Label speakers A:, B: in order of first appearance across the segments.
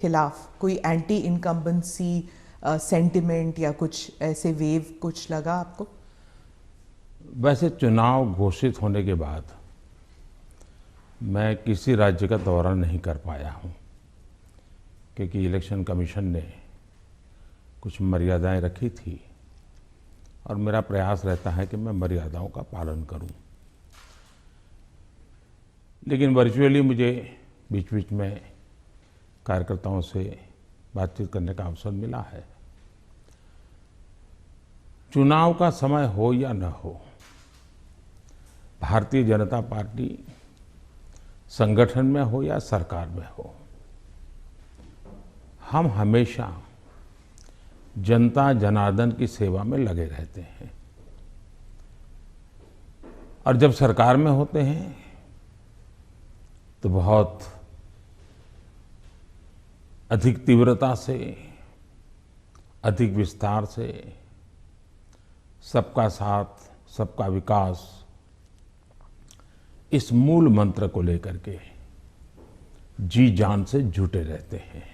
A: खिलाफ कोई anti incumbency sentiment या कुछ ऐसे वेव कुछ लगा आपको?
B: वैसे चुनाव घोषित होने के बाद मैं किसी राज्य का दौरा नहीं कर पाया हूं, क्योंकि इलेक्शन कमीशन ने कुछ मर्यादाएं रखी थी और मेरा प्रयास रहता है कि मैं मर्यादाओं का पालन करूं। लेकिन वर्चुअली मुझे बीच बीच में कार्यकर्ताओं से बातचीत करने का अवसर मिला है। चुनाव का समय हो या न हो, भारतीय जनता पार्टी संगठन में हो या सरकार में हो, हम हमेशा जनता जनार्दन की सेवा में लगे रहते हैं। और जब सरकार में होते हैं तो बहुत अधिक तीव्रता से, अधिक विस्तार से सबका साथ, सबका विकास, इस मूल मंत्र को लेकर के जी जान से जुटे रहते हैं।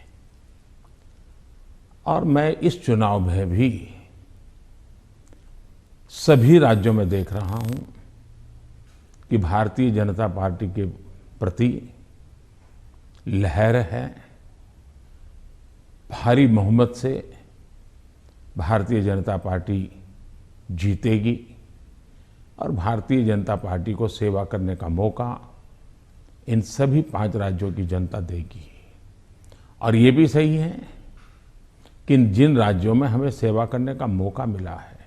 B: और मैं इस चुनाव में भी सभी राज्यों में देख रहा हूं कि भारतीय जनता पार्टी के प्रति लहर है। भारी बहुमत से भारतीय जनता पार्टी जीतेगी और भारतीय जनता पार्टी को सेवा करने का मौका इन सभी 5 राज्यों की जनता देगी। और ये भी सही है कि जिन राज्यों में हमें सेवा करने का मौका मिला है,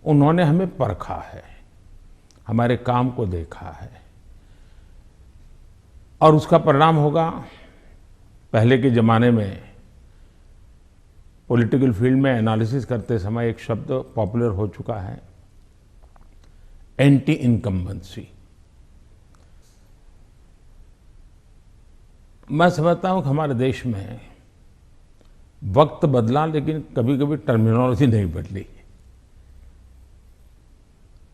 B: उन्होंने हमें परखा है, हमारे काम को देखा है और उसका परिणाम होगा। पहले के जमाने में पॉलिटिकल फील्ड में एनालिसिस करते समय एक शब्द पॉपुलर हो चुका है, एंटी इनकम्बेंसी। मैं समझता हूं कि हमारे देश में वक्त बदला, लेकिन कभी कभी टर्मिनोलॉजी नहीं बदली।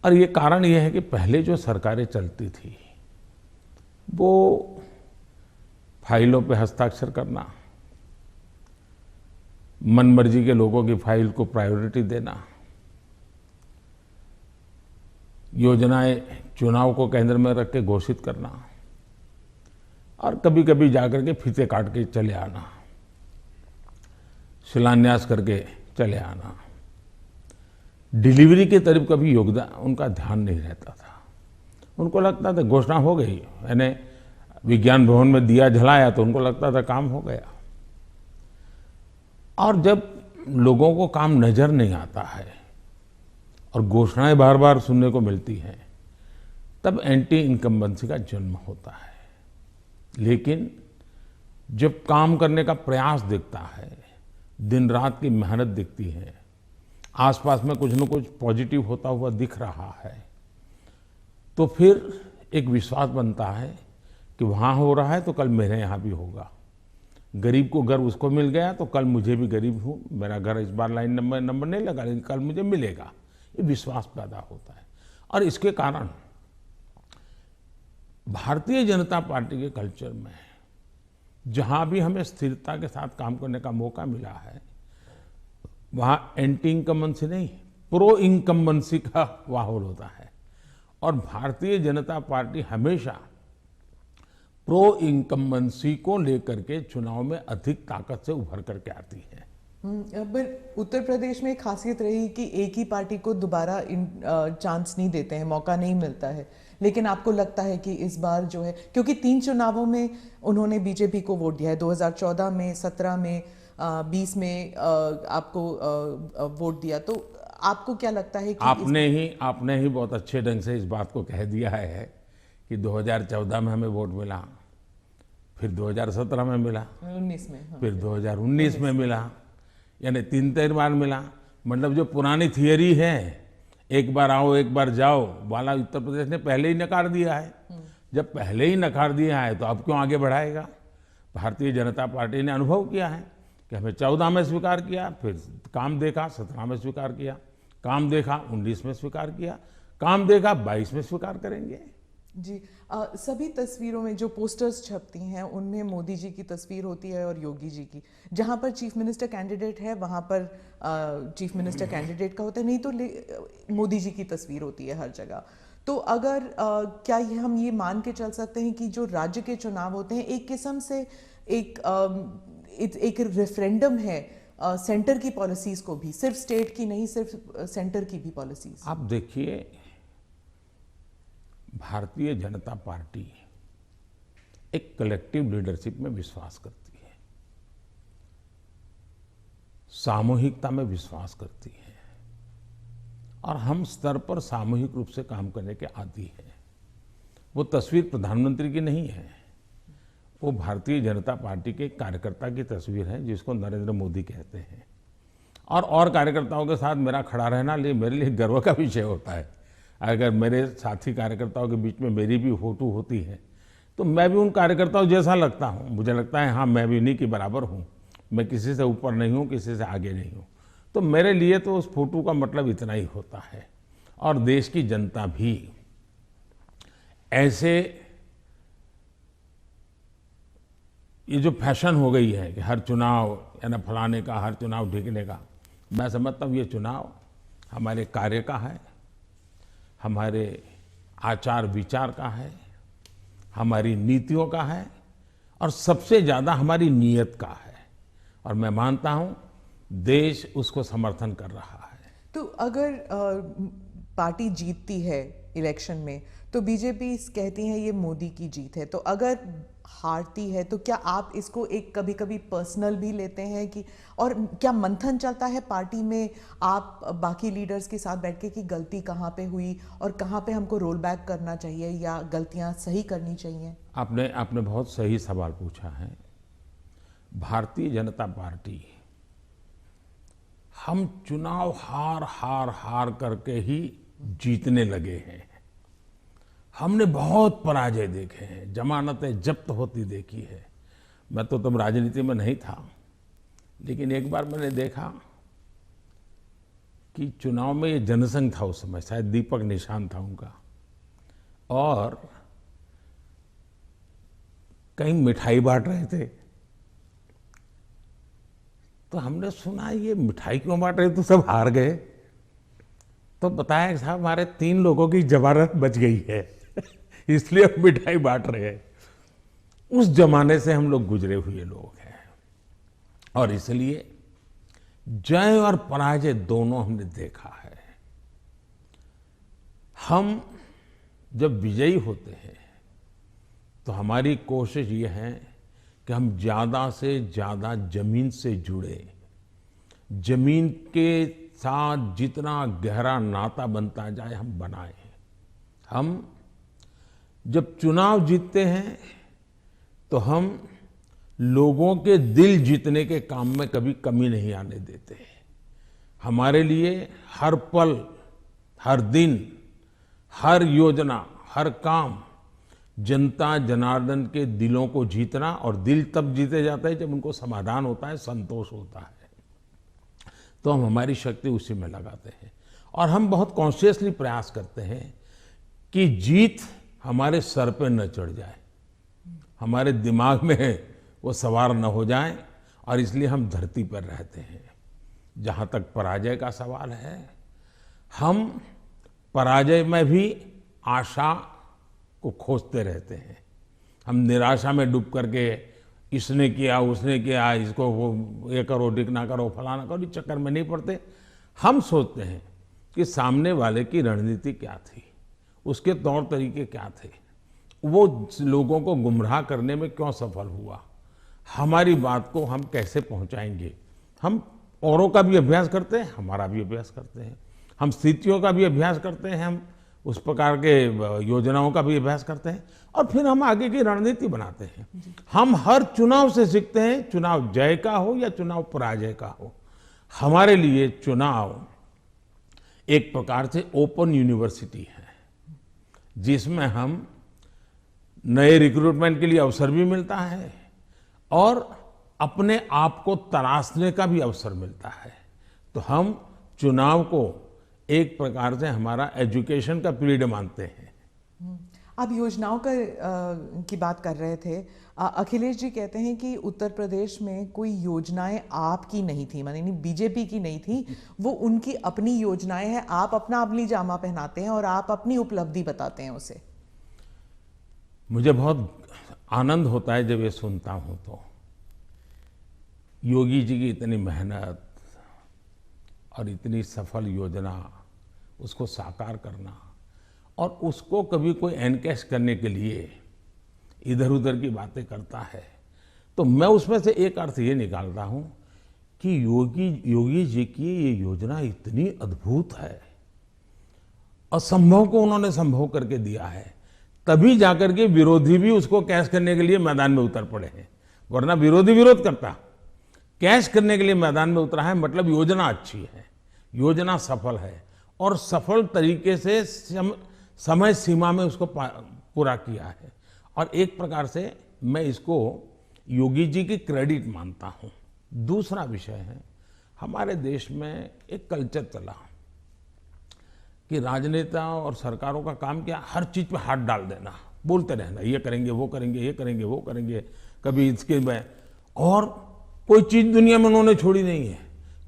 B: और ये कारण ये है कि पहले जो सरकारें चलती थी वो फाइलों पे हस्ताक्षर करना, मनमर्जी के लोगों की फाइल को प्रायोरिटी देना, योजनाएं चुनाव को केंद्र में रख के घोषित करना और कभी कभी जाकर के फीते काट के चले आना, शिलान्यास करके चले आना। डिलीवरी के तरफ कभी योगदान उनका ध्यान नहीं रहता था। उनको लगता था घोषणा हो गई, यानी विज्ञान भवन में दिया जलाया तो उनको लगता था काम हो गया। और जब लोगों को काम नजर नहीं आता है और घोषणाएं बार बार सुनने को मिलती हैं, तब एंटी इनकम्बेंसी का जन्म होता है। लेकिन जब काम करने का प्रयास दिखता है, दिन रात की मेहनत दिखती है, आसपास में कुछ न कुछ पॉजिटिव होता हुआ दिख रहा है, तो फिर एक विश्वास बनता है कि वहां हो रहा है तो कल मेरे यहां भी होगा। गरीब को घर उसको मिल गया तो कल मुझे भी गरीब हूं, मेरा घर इस बार लाइन नंबर नहीं लगा, लेकिन कल मुझे मिलेगा। ये विश्वास पैदा होता है। और इसके कारण भारतीय जनता पार्टी के कल्चर में जहां भी हमें स्थिरता के साथ काम करने का मौका मिला है, वहां एंटी इनकम्बेंसी नहीं, प्रो इनकम्बेंसी का माहौल होता है। और भारतीय जनता पार्टी हमेशा प्रो इनकम्बेंसी को लेकर के चुनाव में अधिक ताकत से उभर करके आती है।
A: पर उत्तर प्रदेश में एक खासियत रही कि एक ही पार्टी को दोबारा चांस नहीं देते हैं, मौका नहीं मिलता है। लेकिन आपको लगता है कि इस बार जो है, क्योंकि 3 चुनावों में उन्होंने बीजेपी को वोट दिया है, 2014 में, 17 में, 20 में आपको वोट दिया, तो आपको क्या लगता है कि
B: आपने ही बहुत अच्छे ढंग से इस बात को कह दिया है कि 2014 में हमें वोट मिला, फिर 2017 में मिला,
A: 19 में, हाँ,
B: फिर 2019 में मिला, यानी 3 बार मिला। मतलब जो पुरानी थियरी है, एक बार आओ एक बार जाओ वाला, उत्तर प्रदेश ने पहले ही नकार दिया है। जब पहले ही नकार दिया है तो अब क्यों आगे बढ़ाएगा? भारतीय जनता पार्टी ने अनुभव किया है कि हमें 14 में स्वीकार किया, फिर काम देखा 17 में स्वीकार किया, काम देखा 19 में स्वीकार किया, काम देखा 22 में स्वीकार करेंगे।
A: जी। सभी तस्वीरों में जो पोस्टर्स छपती हैं उनमें मोदी जी की तस्वीर होती है और योगी जी की। जहां पर चीफ मिनिस्टर कैंडिडेट है वहां पर चीफ मिनिस्टर कैंडिडेट का होता है, नहीं तो मोदी जी की तस्वीर होती है हर जगह। तो अगर क्या हम ये मान के चल सकते हैं कि जो राज्य के चुनाव होते हैं एक किस्म से एक रेफरेंडम है सेंटर की पॉलिसीज को भी, सिर्फ स्टेट की नहीं, सिर्फ सेंटर की भी पॉलिसीज?
B: आप देखिए, भारतीय जनता पार्टी एक कलेक्टिव लीडरशिप में विश्वास करती है, सामूहिकता में विश्वास करती है और हम स्तर पर सामूहिक रूप से काम करने के आदी हैं। वो तस्वीर प्रधानमंत्री की नहीं है, वो भारतीय जनता पार्टी के कार्यकर्ता की तस्वीर है जिसको नरेंद्र मोदी कहते हैं। और कार्यकर्ताओं के साथ मेरा खड़ा रहना मेरे लिए गर्व का विषय होता है। अगर मेरे साथी कार्यकर्ताओं के बीच में मेरी भी फोटो होती है तो मैं भी उन कार्यकर्ताओं जैसा लगता हूँ। मुझे लगता है हाँ, मैं भी इन्हीं के बराबर हूँ, मैं किसी से ऊपर नहीं हूँ, किसी से आगे नहीं हूँ। तो मेरे लिए तो उस फोटो का मतलब इतना ही होता है। और देश की जनता भी ऐसे, ये जो फैशन हो गई है कि हर चुनाव या ना फलाने का, हर चुनाव ढीकने का, मैं समझता हूँ ये चुनाव हमारे कार्य का है, हमारे आचार विचार का है, हमारी नीतियों का है और सबसे ज़्यादा हमारी नीयत का है। और मैं मानता हूँ देश उसको समर्थन कर रहा है।
A: तो अगर पार्टी जीतती है इलेक्शन में तो बीजेपी कहती है ये मोदी की जीत है, तो अगर हारती है तो क्या आप इसको एक कभी कभी पर्सनल भी लेते हैं कि, और क्या मंथन चलता है पार्टी में आप बाकी लीडर्स के साथ बैठ के कि गलती कहाँ पे हुई और कहाँ पे हमको रोल बैक करना चाहिए या गलतियाँ सही करनी चाहिए?
B: आपने बहुत सही सवाल पूछा है। भारतीय जनता पार्टी, हम चुनाव हार करके ही जीतने लगे हैं। हमने बहुत पराजय देखे हैं, जमानतें जब्त होती देखी है। मैं तो तब राजनीति में नहीं था, लेकिन एक बार मैंने देखा कि चुनाव में ये जनसंघ था उस समय, शायद दीपक निशान था उनका, और कहीं मिठाई बांट रहे थे। तो हमने सुना ये मिठाई क्यों बांट रहे, तो सब हार गए। तो बताया कि साहब हमारे 3 लोगों की जमानत बच गई है इसलिए हम मिठाई बांट रहे हैं। उस जमाने से हम लोग गुजरे हुए लोग हैं और इसलिए जय और पराजय दोनों हमने देखा है। हम जब विजयी होते हैं तो हमारी कोशिश ये है कि हम ज़्यादा से ज़्यादा जमीन से जुड़े, जमीन के साथ जितना गहरा नाता बनता जाए हम बनाएं। हम जब चुनाव जीतते हैं तो हम लोगों के दिल जीतने के काम में कभी कमी नहीं आने देते। हमारे लिए हर पल, हर दिन, हर योजना, हर काम जनता जनार्दन के दिलों को जीतना, और दिल तब जीते जाते हैं जब उनको समाधान होता है, संतोष होता है। तो हम हमारी शक्ति उसी में लगाते हैं और हम बहुत कॉन्शियसली प्रयास करते हैं कि जीत हमारे सर पे न चढ़ जाए, हमारे दिमाग में वो सवार न हो जाए, और इसलिए हम धरती पर रहते हैं। जहाँ तक पराजय का सवाल है, हम पराजय में भी आशा को खोजते रहते हैं। हम निराशा में डूब करके इसने किया, उसने किया, इसको वो ये करो, डिकना करो, फलाना करो, इस चक्कर में नहीं पड़ते। हम सोचते हैं कि सामने वाले की रणनीति क्या थी, उसके तौर तरीके क्या थे, वो लोगों को गुमराह करने में क्यों सफल हुआ, हमारी बात को हम कैसे पहुंचाएंगे। हम औरों का भी अभ्यास करते हैं, हमारा भी अभ्यास करते हैं, हम स्थितियों का भी अभ्यास करते हैं, हम उस प्रकार के योजनाओं का भी अभ्यास करते हैं और फिर हम आगे की रणनीति बनाते हैं। हम हर चुनाव से सीखते हैं, चुनाव जय का हो या चुनाव पराजय का हो। हमारे लिए चुनाव एक प्रकार से ओपन यूनिवर्सिटी है जिसमें हम नए रिक्रूटमेंट के लिए अवसर भी मिलता है और अपने आप को तराशने का भी अवसर मिलता है। तो हम चुनाव को एक प्रकार से हमारा एजुकेशन का पीरियड मानते हैं।
A: आप योजनाओं की बात कर रहे थे। अखिलेश जी कहते हैं कि उत्तर प्रदेश में कोई योजनाएं आपकी नहीं थी, माने बीजेपी की नहीं थी, वो उनकी अपनी योजनाएं हैं। आप अपना अपनी जामा पहनाते हैं और आप अपनी उपलब्धि बताते हैं उसे।
B: मुझे बहुत आनंद होता है जब ये सुनता हूं तो। योगी जी की इतनी मेहनत और इतनी सफल योजना, उसको साकार करना और उसको कभी कोई एनकैश करने के लिए इधर उधर की बातें करता है, तो मैं उसमें से एक अर्थ ये निकालता हूं कि योगी जी की ये योजना इतनी अद्भुत है, असंभव को उन्होंने संभव करके दिया है, तभी जाकर के विरोधी भी उसको कैश करने के लिए मैदान में उतर पड़े हैं। वरना विरोधी विरोध करता, कैश करने के लिए मैदान में उतरा है, मतलब योजना अच्छी है, योजना सफल है और सफल तरीके से समय सीमा में उसको पूरा किया है। और एक प्रकार से मैं इसको योगी जी की क्रेडिट मानता हूं। दूसरा विषय है, हमारे देश में एक कल्चर चला कि राजनेता और सरकारों का काम क्या, हर चीज पे हाथ डाल देना, बोलते रहना, ये करेंगे वो करेंगे, ये करेंगे वो करेंगे, कभी इसके में। और कोई चीज दुनिया में उन्होंने छोड़ी नहीं है।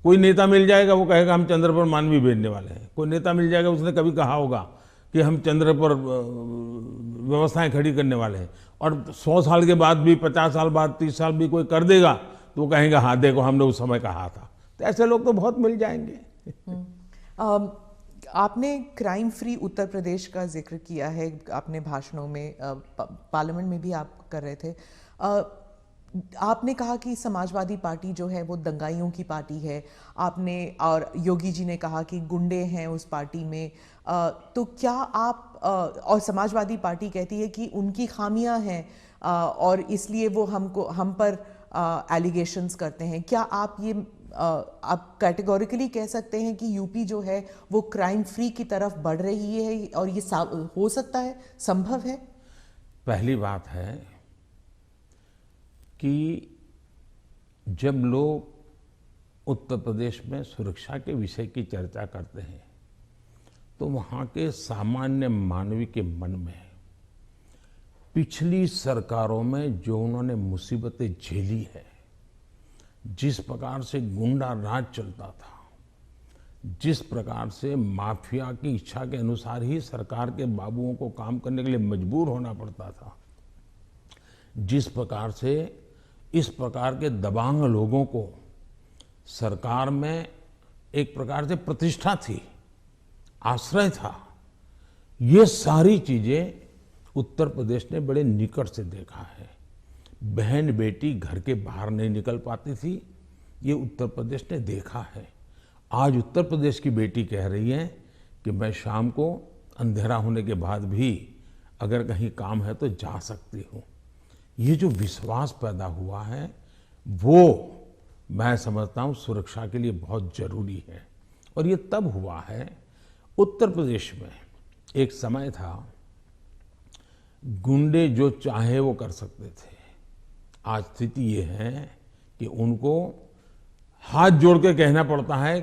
B: कोई नेता मिल जाएगा, वो कहेगा हम चंद्र पर मानवी भेजने वाले हैं। कोई नेता मिल जाएगा, उसने कभी कहा होगा कि हम चंद्र पर व्यवस्थाएं खड़ी करने वाले हैं। और 100 साल के बाद भी, 50 साल बाद, 30 साल भी कोई कर देगा तो वो कहेंगे हाँ देखो हमने उस समय कहा था। तो ऐसे लोग तो बहुत मिल जाएंगे।
A: आपने क्राइम फ्री उत्तर प्रदेश का जिक्र किया है अपने भाषणों में, पार्लियामेंट में भी आप कर रहे थे। आपने कहा कि समाजवादी पार्टी जो है वो दंगाइयों की पार्टी है। आपने और योगी जी ने कहा कि गुंडे हैं उस पार्टी में। तो क्या आप और समाजवादी पार्टी कहती है कि उनकी खामियां हैं और इसलिए वो हम पर एलिगेशंस करते हैं। क्या आप ये आप कैटेगोरिकली कह सकते हैं कि यूपी जो है वो क्राइम फ्री की तरफ बढ़ रही है और ये हो सकता है, संभव है?
B: पहली बात है कि जब लोग उत्तर प्रदेश में सुरक्षा के विषय की चर्चा करते हैं तो वहाँ के सामान्य मानवी के मन में पिछली सरकारों में जो उन्होंने मुसीबतें झेली है, जिस प्रकार से गुंडा राज चलता था, जिस प्रकार से माफिया की इच्छा के अनुसार ही सरकार के बाबुओं को काम करने के लिए मजबूर होना पड़ता था, जिस प्रकार से इस प्रकार के दबंग लोगों को सरकार में एक प्रकार से प्रतिष्ठा थी, आश्रय था, ये सारी चीजें उत्तर प्रदेश ने बड़े निकट से देखा है। बहन बेटी घर के बाहर नहीं निकल पाती थी, ये उत्तर प्रदेश ने देखा है। आज उत्तर प्रदेश की बेटी कह रही है कि मैं शाम को अंधेरा होने के बाद भी अगर कहीं काम है तो जा सकती हूँ। ये जो विश्वास पैदा हुआ है वो मैं समझता हूँ सुरक्षा के लिए बहुत जरूरी है। और ये तब हुआ है, उत्तर प्रदेश में एक समय था गुंडे जो चाहे वो कर सकते थे। आज स्थिति ये है कि उनको हाथ जोड़ के कहना पड़ता है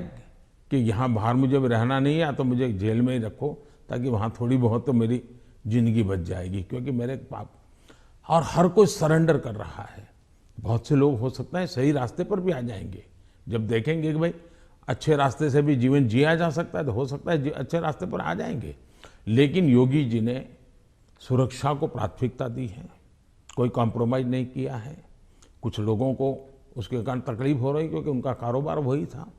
B: कि यहाँ बाहर मुझे रहना नहीं है, या तो मुझे जेल में ही रखो ताकि वहाँ थोड़ी बहुत तो मेरी जिंदगी बच जाएगी, क्योंकि मेरे पाप। और हर कोई सरेंडर कर रहा है। बहुत से लोग हो सकता है सही रास्ते पर भी आ जाएंगे, जब देखेंगे कि भाई अच्छे रास्ते से भी जीवन जिया जा सकता है तो हो सकता है अच्छे रास्ते पर आ जाएंगे। लेकिन योगी जी ने सुरक्षा को प्राथमिकता दी है, कोई कॉम्प्रोमाइज नहीं किया है। कुछ लोगों को उसके कारण तकलीफ हो रही क्योंकि उनका कारोबार वही था।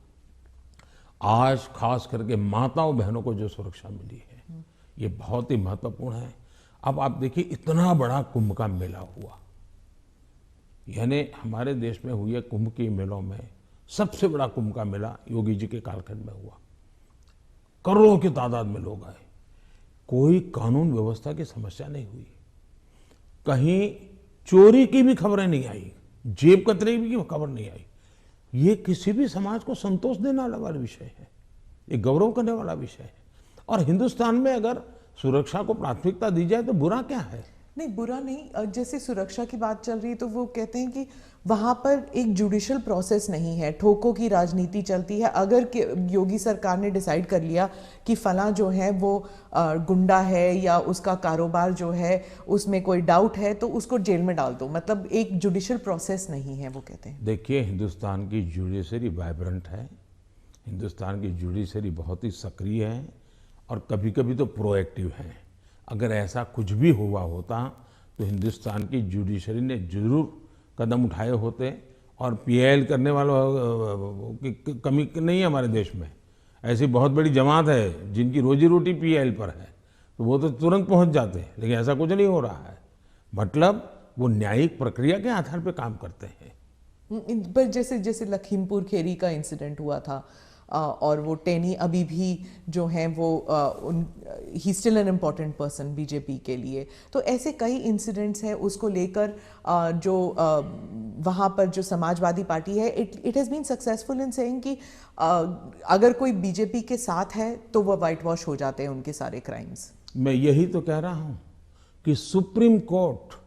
B: आज खास करके माताओं बहनों को जो सुरक्षा मिली है ये बहुत ही महत्वपूर्ण है। अब आप देखिए इतना बड़ा कुंभ का मेला हुआ, यानी हमारे देश में हुए कुंभ के मेलों में सबसे बड़ा कुंभ का मेला योगी जी के कालखंड में हुआ। करोड़ों की तादाद में लोग आए, कोई कानून व्यवस्था की समस्या नहीं हुई, कहीं चोरी की भी खबरें नहीं आई, जेब कतरे की खबर नहीं आई। ये किसी भी समाज को संतोष देने वाला विषय है, ये गौरव करने वाला विषय है। और हिंदुस्तान में अगर सुरक्षा को प्राथमिकता दी जाए तो बुरा क्या है?
A: नहीं, बुरा नहीं। जैसे सुरक्षा की बात चल रही है तो वो कहते हैं कि वहां पर एक जुडिशियल प्रोसेस नहीं है, ठोकों की राजनीति चलती है। अगर योगी सरकार ने डिसाइड कर लिया कि फलां जो है वो गुंडा है या उसका कारोबार जो है उसमें कोई डाउट है तो उसको जेल में डाल दो, मतलब एक जुडिशियल प्रोसेस नहीं है, वो कहते हैं।
B: देखिए, हिंदुस्तान की जुडिशरी वाइब्रेंट है, हिंदुस्तान की जुडिशरी बहुत ही सक्रिय है और कभी कभी तो प्रोएक्टिव है। अगर ऐसा कुछ भी हुआ होता तो हिंदुस्तान की जुडिशरी ने जरूर कदम उठाए होते और पीआईएल करने वालों की कमी नहीं है हमारे देश में। ऐसी बहुत बड़ी जमात है जिनकी रोजी रोटी पीआईएल पर है, तो वो तो तुरंत पहुंच जाते हैं, लेकिन ऐसा कुछ नहीं हो रहा है। मतलब वो न्यायिक प्रक्रिया के आधार पर काम करते हैं।
A: पर जैसे जैसे लखीमपुर खेरी का इंसिडेंट हुआ था और वो टेनी अभी भी जो हैं वो he still an important person BJP के लिए, तो ऐसे कई इंसिडेंट्स हैं उसको लेकर जो वहाँ पर जो समाजवादी पार्टी है it has been successful in saying कि अगर कोई बीजेपी के साथ है तो वो वाइट वॉश हो जाते हैं उनके सारे क्राइम्स।
B: मैं यही तो कह रहा हूँ कि सुप्रीम कोर्ट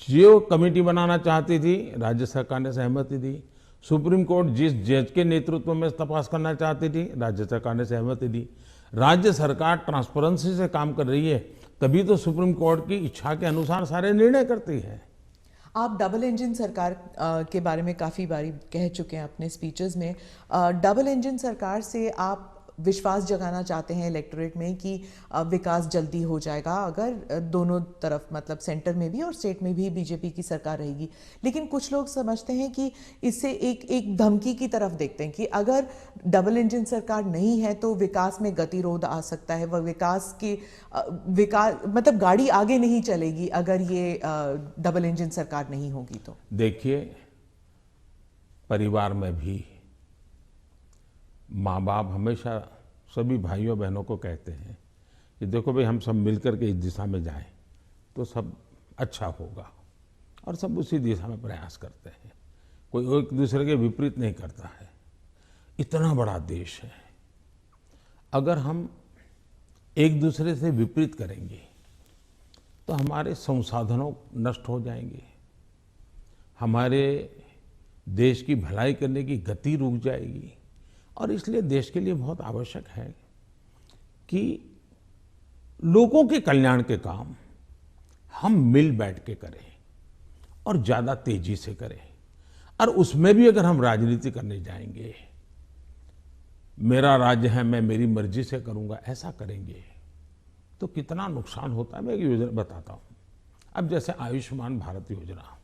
B: जो कमेटी बनाना चाहती थी, राज्य सरकार ने सहमति दी। सुप्रीम कोर्ट जिस जज के नेतृत्व में तपास करना चाहती थी, राज्य सरकार ने सहमति दी। राज्य सरकार ट्रांसपेरेंसी से काम कर रही है, तभी तो सुप्रीम कोर्ट की इच्छा के अनुसार सारे निर्णय करती है।
A: आप डबल इंजन सरकार के बारे में काफ़ी बारी कह चुके हैं अपने स्पीचेस में। डबल इंजन सरकार से आप विश्वास जगाना चाहते हैं इलेक्टोरेट में कि विकास जल्दी हो जाएगा अगर दोनों तरफ, मतलब सेंटर में भी और स्टेट में भी बीजेपी की सरकार रहेगी। लेकिन कुछ लोग समझते हैं कि इससे एक धमकी की तरफ देखते हैं कि अगर डबल इंजन सरकार नहीं है तो विकास में गतिरोध आ सकता है, वह विकास मतलब गाड़ी आगे नहीं चलेगी अगर ये डबल इंजन सरकार नहीं होगी तो।
B: देखिए, परिवार में भी माँ बाप हमेशा सभी भाइयों बहनों को कहते हैं कि देखो भाई, हम सब मिलकर के इस दिशा में जाएं तो सब अच्छा होगा, और सब उसी दिशा में प्रयास करते हैं। कोई एक दूसरे के विपरीत नहीं करता है। इतना बड़ा देश है, अगर हम एक दूसरे से विपरीत करेंगे तो हमारे संसाधनों नष्ट हो जाएंगे, हमारे देश की भलाई करने की गति रुक जाएगी। और इसलिए देश के लिए बहुत आवश्यक है कि लोगों के कल्याण के काम हम मिल बैठ के करें और ज़्यादा तेजी से करें। और उसमें भी अगर हम राजनीति करने जाएंगे, मेरा राज्य है, मैं मेरी मर्जी से करूंगा, ऐसा करेंगे तो कितना नुकसान होता है। मैं एक योजना बताता हूं। अब जैसे आयुष्मान भारत योजना,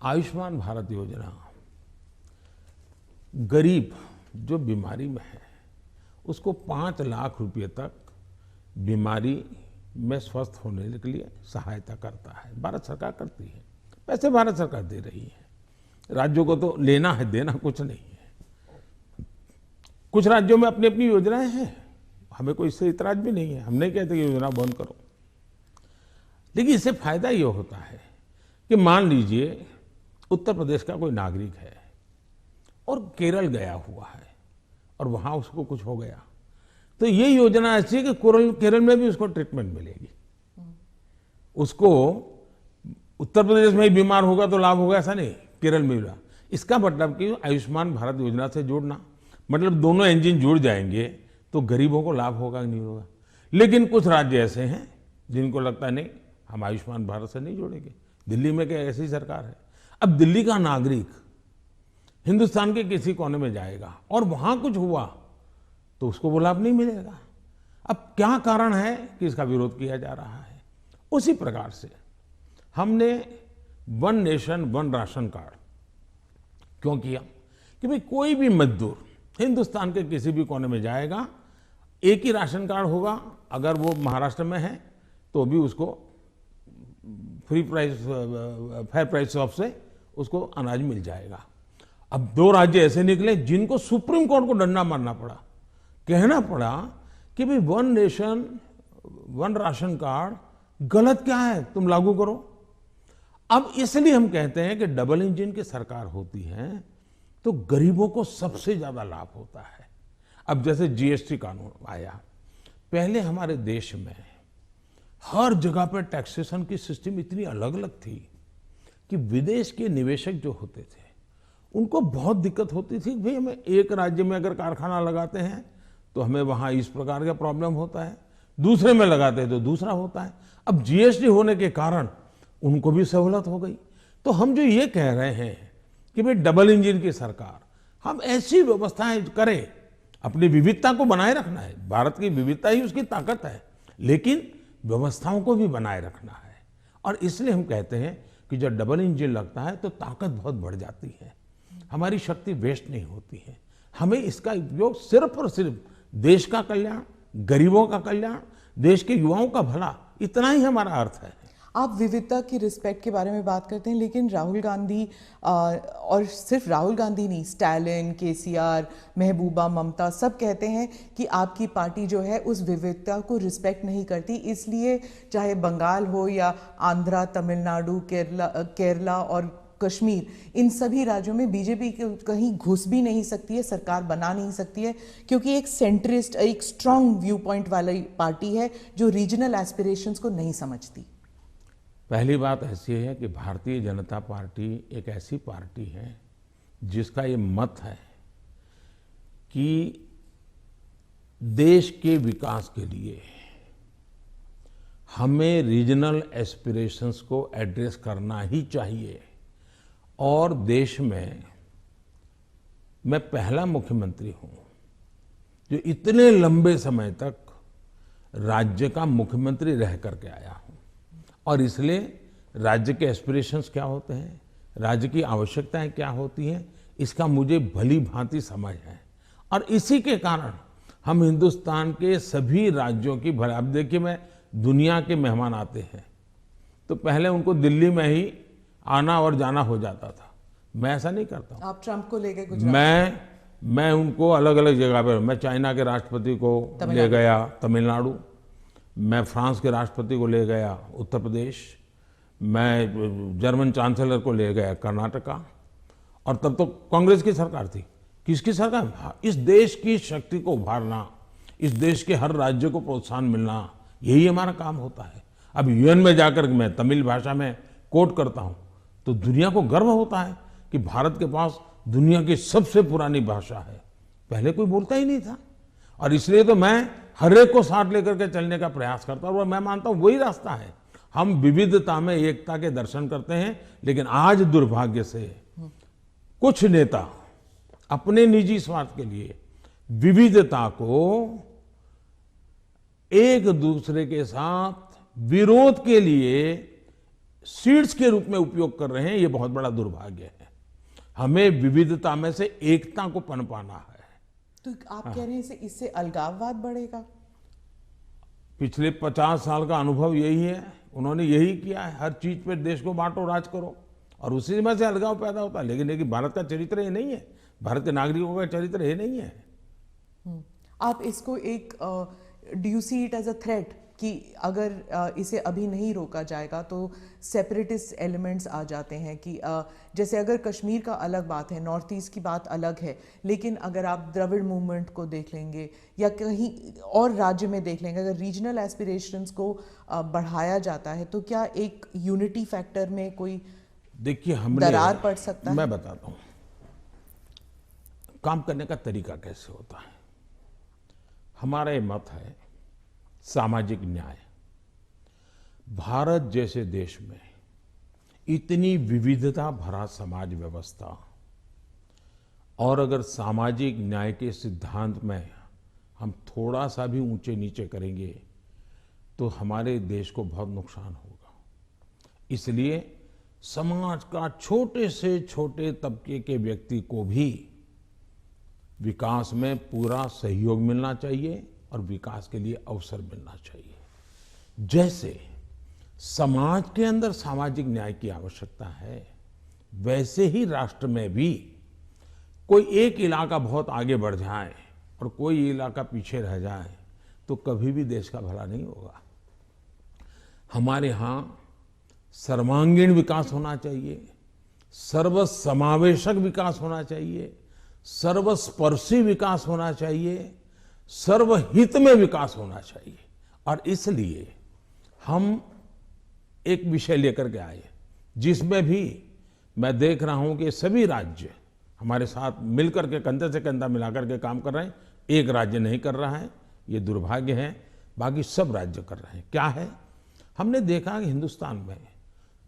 B: आयुष्मान भारत योजना गरीब जो बीमारी में है उसको 5 लाख रुपए तक बीमारी में स्वस्थ होने के लिए सहायता करता है। भारत सरकार करती है, पैसे भारत सरकार दे रही है। राज्यों को तो लेना है, देना कुछ नहीं है। कुछ राज्यों में अपनी अपनी योजनाएं हैं, हमें कोई इससे इतराज भी नहीं है। हम नहीं कहते कि योजना बंद करो, लेकिन इससे फायदा ये होता है कि मान लीजिए उत्तर प्रदेश का कोई नागरिक है और केरल गया हुआ है और वहां उसको कुछ हो गया, तो ये योजना ऐसी है कि केरल में भी उसको ट्रीटमेंट मिलेगी। उसको उत्तर प्रदेश में ही बीमार होगा तो लाभ होगा ऐसा नहीं, केरल में भी। इसका मतलब कि आयुष्मान भारत योजना से जोड़ना मतलब दोनों इंजन जुड़ जाएंगे तो गरीबों को लाभ होगा कि नहीं होगा। लेकिन कुछ राज्य ऐसे हैं जिनको लगता है नहीं, हम आयुष्मान भारत से नहीं जोड़ेंगे। दिल्ली में क्या ऐसी सरकार है। अब दिल्ली का नागरिक हिंदुस्तान के किसी कोने में जाएगा और वहां कुछ हुआ तो उसको वो लाभ नहीं मिलेगा। अब क्या कारण है कि इसका विरोध किया जा रहा है। उसी प्रकार से हमने one nation one ration card क्यों किया कि भाई कोई भी मजदूर हिंदुस्तान के किसी भी कोने में जाएगा, एक ही राशन कार्ड होगा। अगर वो महाराष्ट्र में है तो भी उसको free price, fair price shop से उसको अनाज मिल जाएगा। अब 2 राज्य ऐसे निकले जिनको सुप्रीम कोर्ट को डंडा मारना पड़ा, कहना पड़ा कि भाई one nation one ration card गलत क्या है, तुम लागू करो। अब इसलिए हम कहते हैं कि डबल इंजन की सरकार होती है तो गरीबों को सबसे ज्यादा लाभ होता है। अब जैसे जीएसटी कानून आया, पहले हमारे देश में हर जगह पर टैक्सेशन की सिस्टम इतनी अलग अलग थी कि विदेश के निवेशक जो होते थे उनको बहुत दिक्कत होती थी। भाई हमें एक राज्य में अगर कारखाना लगाते हैं तो हमें वहाँ इस प्रकार का प्रॉब्लम होता है, दूसरे में लगाते हैं तो दूसरा होता है। अब जीएसटी होने के कारण उनको भी सहूलत हो गई। तो हम जो ये कह रहे हैं कि भाई डबल इंजन की सरकार, हम ऐसी व्यवस्थाएं करें, अपनी विविधता को बनाए रखना है, भारत की विविधता ही उसकी ताकत है, लेकिन व्यवस्थाओं को भी बनाए रखना है। और इसलिए हम कहते हैं कि जब डबल इंजन लगता है तो ताकत बहुत बढ़ जाती है, हमारी शक्ति वेस्ट नहीं होती है। हमें इसका उपयोग सिर्फ और सिर्फ देश का कल्याण, गरीबों का कल्याण, देश के युवाओं का भला, इतना ही हमारा अर्थ है।
A: आप विविधता की रिस्पेक्ट के बारे में बात करते हैं, लेकिन राहुल गांधी और सिर्फ राहुल गांधी नहीं, स्टालिन, केसीआर, महबूबा, ममता सब कहते हैं कि आपकी पार्टी जो है उस विविधता को रिस्पेक्ट नहीं करती, इसलिए चाहे बंगाल हो या आंध्रा, तमिलनाडु, केरला और कश्मीर, इन सभी राज्यों में बीजेपी कहीं घुस भी नहीं सकती है, सरकार बना नहीं सकती है, क्योंकि एक सेंट्रिस्ट, एक स्ट्रांग व्यू पॉइंट वाली पार्टी है जो रीजनल एस्पिरेशंस को नहीं समझती।
B: पहली बात ऐसी है कि भारतीय जनता पार्टी एक ऐसी पार्टी है जिसका ये मत है कि देश के विकास के लिए हमें रीजनल एस्पिरेशंस को एड्रेस करना ही चाहिए। और देश में मैं पहला मुख्यमंत्री हूं जो इतने लंबे समय तक राज्य का मुख्यमंत्री रह करके आया हूं, और इसलिए राज्य के एस्पिरेशंस क्या होते हैं, राज्य की आवश्यकताएं क्या होती हैं, इसका मुझे भली भांति समझ है। और इसी के कारण हम हिंदुस्तान के सभी राज्यों की भला, अब देखिए मैं दुनिया के मेहमान आते हैं तो पहले उनको दिल्ली में ही आना और जाना हो जाता था, मैं ऐसा नहीं करता हूं।
A: आप ट्रंप को ले गए गुजरात?
B: मैं उनको अलग अलग जगह पर, मैं चाइना के राष्ट्रपति को ले गया तमिलनाडु, मैं फ्रांस के राष्ट्रपति को ले गया उत्तर प्रदेश, मैं जर्मन चांसलर को ले गया कर्नाटका, और तब तो कांग्रेस की सरकार थी। किसकी सरकार? इस देश की शक्ति को उभारना, इस देश के हर राज्य को प्रोत्साहन मिलना, यही हमारा काम होता है। अब यूएन में जाकर मैं तमिल भाषा में कोट करता हूं तो दुनिया को गर्व होता है कि भारत के पास दुनिया की सबसे पुरानी भाषा है, पहले कोई बोलता ही नहीं था। और इसलिए तो मैं हर एक को साथ लेकर के चलने का प्रयास करता हूं, और मैं मानता हूं वही रास्ता है। हम विविधता में एकता के दर्शन करते हैं, लेकिन आज दुर्भाग्य से कुछ नेता अपने निजी स्वार्थ के लिए विविधता को एक दूसरे के साथ विरोध के लिए सीड्स के रूप में उपयोग कर रहे हैं। ये बहुत बड़ा दुर्भाग्य है। हमें विविधता में से एकता को पनपाना है।
A: तो आप कह रहे हैं इससे अलगाववाद बढ़ेगा?
B: पिछले 50 साल का अनुभव यही है, उन्होंने यही किया है, हर चीज पे देश को बांटो, राज करो, और उसी में से अलगाव पैदा होता है। लेकिन भारत का चरित्र ये नहीं है, भारत के नागरिकों का चरित्र ये नहीं है।
A: आप इसको एक do you see it as a threat कि अगर इसे अभी नहीं रोका जाएगा तो सेपरेटिस्ट एलिमेंट्स आ जाते हैं कि जैसे अगर कश्मीर का अलग बात है, नॉर्थ ईस्ट की बात अलग है, लेकिन अगर आप द्रविड़ मूवमेंट को देख लेंगे या कहीं और राज्य में देख लेंगे, अगर रीजनल एस्पिरेशंस को बढ़ाया जाता है तो क्या एक यूनिटी फैक्टर में कोई
B: देखिए हमने
A: दरार पड़ सकता है?
B: मैं बताता हूँ काम करने का तरीका कैसे होता है। हमारा ये मत है सामाजिक न्याय। भारत जैसे देश में इतनी विविधता भरा समाज व्यवस्था, और अगर सामाजिक न्याय के सिद्धांत में हम थोड़ा सा भी ऊंचे नीचे करेंगे तो हमारे देश को बहुत नुकसान होगा। इसलिए समाज का छोटे से छोटे तबके के व्यक्ति को भी विकास में पूरा सहयोग मिलना चाहिए और विकास के लिए अवसर मिलना चाहिए। जैसे समाज के अंदर सामाजिक न्याय की आवश्यकता है, वैसे ही राष्ट्र में भी कोई एक इलाका बहुत आगे बढ़ जाए और कोई इलाका पीछे रह जाए तो कभी भी देश का भला नहीं होगा। हमारे यहाँ सर्वांगीण विकास होना चाहिए, सर्वसमावेशक विकास होना चाहिए, सर्वस्पर्शी विकास होना चाहिए, सर्वहित में विकास होना चाहिए। और इसलिए हम एक विषय लेकर के आए जिसमें भी मैं देख रहा हूं कि सभी राज्य हमारे साथ मिलकर के कंधे से कंधा मिलाकर के काम कर रहे हैं। एक राज्य नहीं कर रहा है, ये दुर्भाग्य है, बाकी सब राज्य कर रहे हैं। क्या है, हमने देखा कि हिंदुस्तान में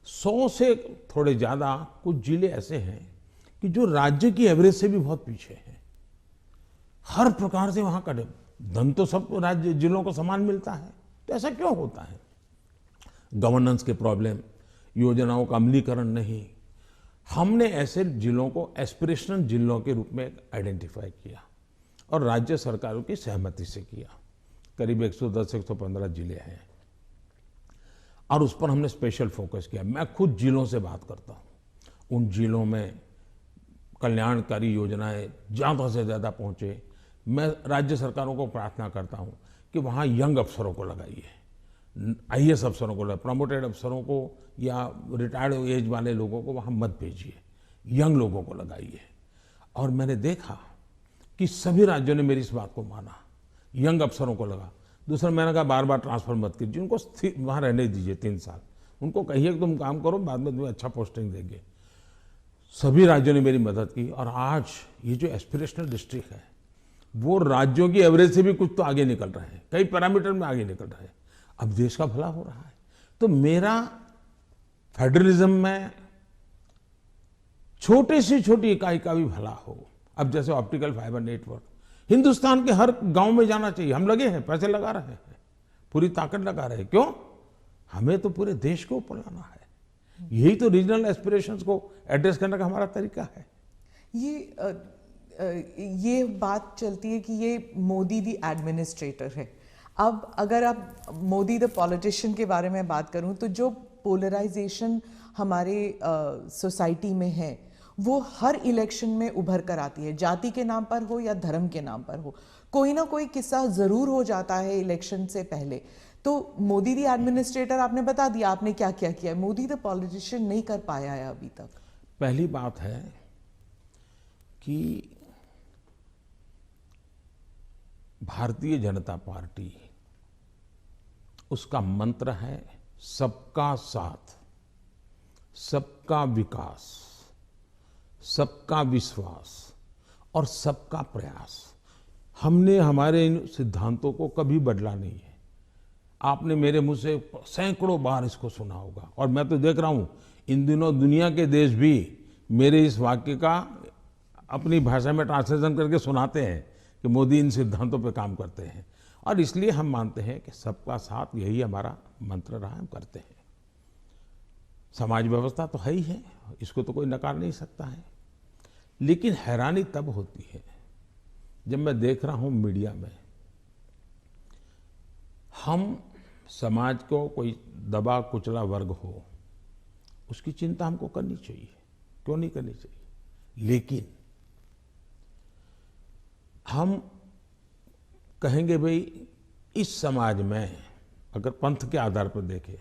B: 100 से थोड़े ज़्यादा कुछ जिले ऐसे हैं कि जो राज्य की एवरेज से भी बहुत पीछे हैं। हर प्रकार से वहाँ का धन तो सब राज्य जिलों को समान मिलता है, तो ऐसा क्यों होता है? गवर्नेंस के प्रॉब्लम, योजनाओं का अमलीकरण नहीं। हमने ऐसे जिलों को एस्पिरेशनल जिलों के रूप में आइडेंटिफाई किया और राज्य सरकारों की सहमति से किया। करीब 110-115 जिले हैं और उस पर हमने स्पेशल फोकस किया। मैं खुद जिलों से बात करता हूँ, उन जिलों में कल्याणकारी योजनाएं ज़्यादा से ज़्यादा पहुँचे। मैं राज्य सरकारों को प्रार्थना करता हूँ कि वहाँ यंग अफसरों को लगाइए, IAS अफसरों को, प्रमोटेड अफसरों को या रिटायर्ड एज वाले लोगों को वहाँ मत भेजिए, यंग लोगों को लगाइए। और मैंने देखा कि सभी राज्यों ने मेरी इस बात को माना, यंग अफसरों को लगा। दूसरा, मैंने कहा बार बार ट्रांसफर मत कीजिए, उनको वहाँ रहने दीजिए 3 साल, उनको कहिए कि तुम काम करो, बाद में तुम्हें अच्छा पोस्टिंग देंगे। सभी राज्यों ने मेरी मदद की और आज ये जो एस्पिरेशनल डिस्ट्रिक्ट है वो राज्यों की एवरेज से भी कुछ तो आगे निकल रहे हैं, कई पैरामीटर में आगे निकल रहे हैं। अब देश का भला हो रहा है। तो मेरा फेडरलिज्म में छोटी से छोटी इकाई का भी भला हो। अब जैसे ऑप्टिकल फाइबर नेटवर्क हिंदुस्तान के हर गांव में जाना चाहिए। हम लगे हैं, पैसे लगा रहे हैं, पूरी ताकत लगा रहे हैं। क्यों? हमें तो पूरे देश को ऊपर लाना है। यही तो रीजनल एस्पिरेशंस को एड्रेस करने का हमारा तरीका है।
A: ये बात चलती है कि ये मोदी दी एडमिनिस्ट्रेटर है। अब अगर आप मोदी द पॉलिटिशियन के बारे में बात करूं तो जो पोलराइजेशन हमारे सोसाइटी में है वो हर इलेक्शन में उभर कर आती है, जाति के नाम पर हो या धर्म के नाम पर हो। कोई ना कोई किस्सा जरूर हो जाता है इलेक्शन से पहले। तो मोदी दी एडमिनिस्ट्रेटर आपने बता दिया आपने क्या क्या किया, मोदी द पॉलिटिशियन नहीं कर पाया है अभी तक।
B: पहली बात है कि भारतीय जनता पार्टी, उसका मंत्र है सबका साथ, सबका विकास, सबका विश्वास और सबका प्रयास। हमने हमारे इन सिद्धांतों को कभी बदला नहीं है। आपने मेरे मुंह से सैकड़ों बार इसको सुना होगा और मैं तो देख रहा हूं इन दिनों दुनिया के देश भी मेरे इस वाक्य का अपनी भाषा में ट्रांसलेशन करके सुनाते हैं कि मोदी इन सिद्धांतों पर काम करते हैं। और इसलिए हम मानते हैं कि सबका साथ, यही हमारा मंत्र रहा, हम करते हैं। समाज व्यवस्था तो है ही है, इसको तो कोई नकार नहीं सकता है। लेकिन हैरानी तब होती है जब मैं देख रहा हूं मीडिया में हम समाज को कोई दबा कुचला वर्ग हो उसकी चिंता हमको करनी चाहिए, क्यों नहीं करनी चाहिए। लेकिन हम कहेंगे भाई इस समाज में अगर पंथ के आधार पर देखें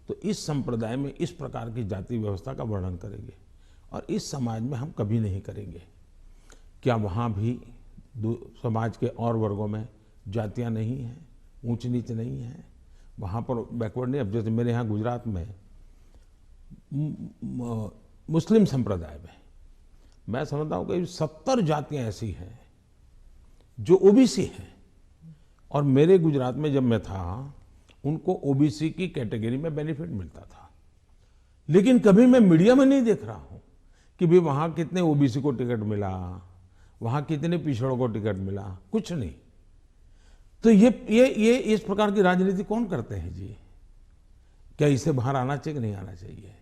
B: तो इस संप्रदाय में इस प्रकार की जाति व्यवस्था का वर्णन करेंगे और इस समाज में हम कभी नहीं करेंगे। क्या वहाँ भी समाज के और वर्गों में जातियाँ नहीं हैं, ऊंच नीच नहीं है, वहाँ पर बैकवर्ड नहीं। अब जैसे मेरे यहाँ गुजरात में मुस्लिम संप्रदाय में मैं समझता हूँ कि 70 जातियाँ ऐसी हैं जो ओबीसी हैं और मेरे गुजरात में जब मैं था उनको ओबीसी की कैटेगरी में बेनिफिट मिलता था। लेकिन कभी मैं मीडिया में नहीं देख रहा हूं कि भाई वहां कितने ओबीसी को टिकट मिला, वहां कितने पिछड़ों को टिकट मिला, कुछ नहीं। तो ये इस प्रकार की राजनीति कौन करते हैं जी? क्या इससे बाहर आना चाहिए कि नहीं आना चाहिए?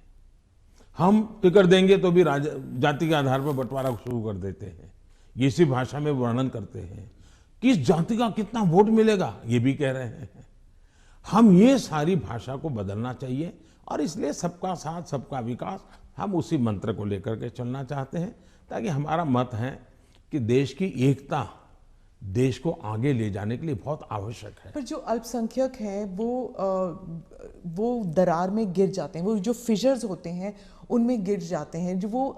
B: हम टिकट देंगे तो भी जाति के आधार पर बंटवारा शुरू कर देते हैं, इसी भाषा में वर्णन करते हैं। किस जाति का कितना वोट मिलेगा ये भी कह रहे हैं। हम ये सारी भाषा को बदलना चाहिए और इसलिए सबका साथ, सबका विकास, हम उसी मंत्र को लेकर के चलना चाहते हैं ताकि हमारा मत है कि देश की एकता देश को आगे ले जाने के लिए बहुत आवश्यक है।
A: पर जो अल्पसंख्यक हैं वो दरार में गिर जाते हैं, वो जो फिशर्स होते हैं उनमें गिर जाते हैं। जो वो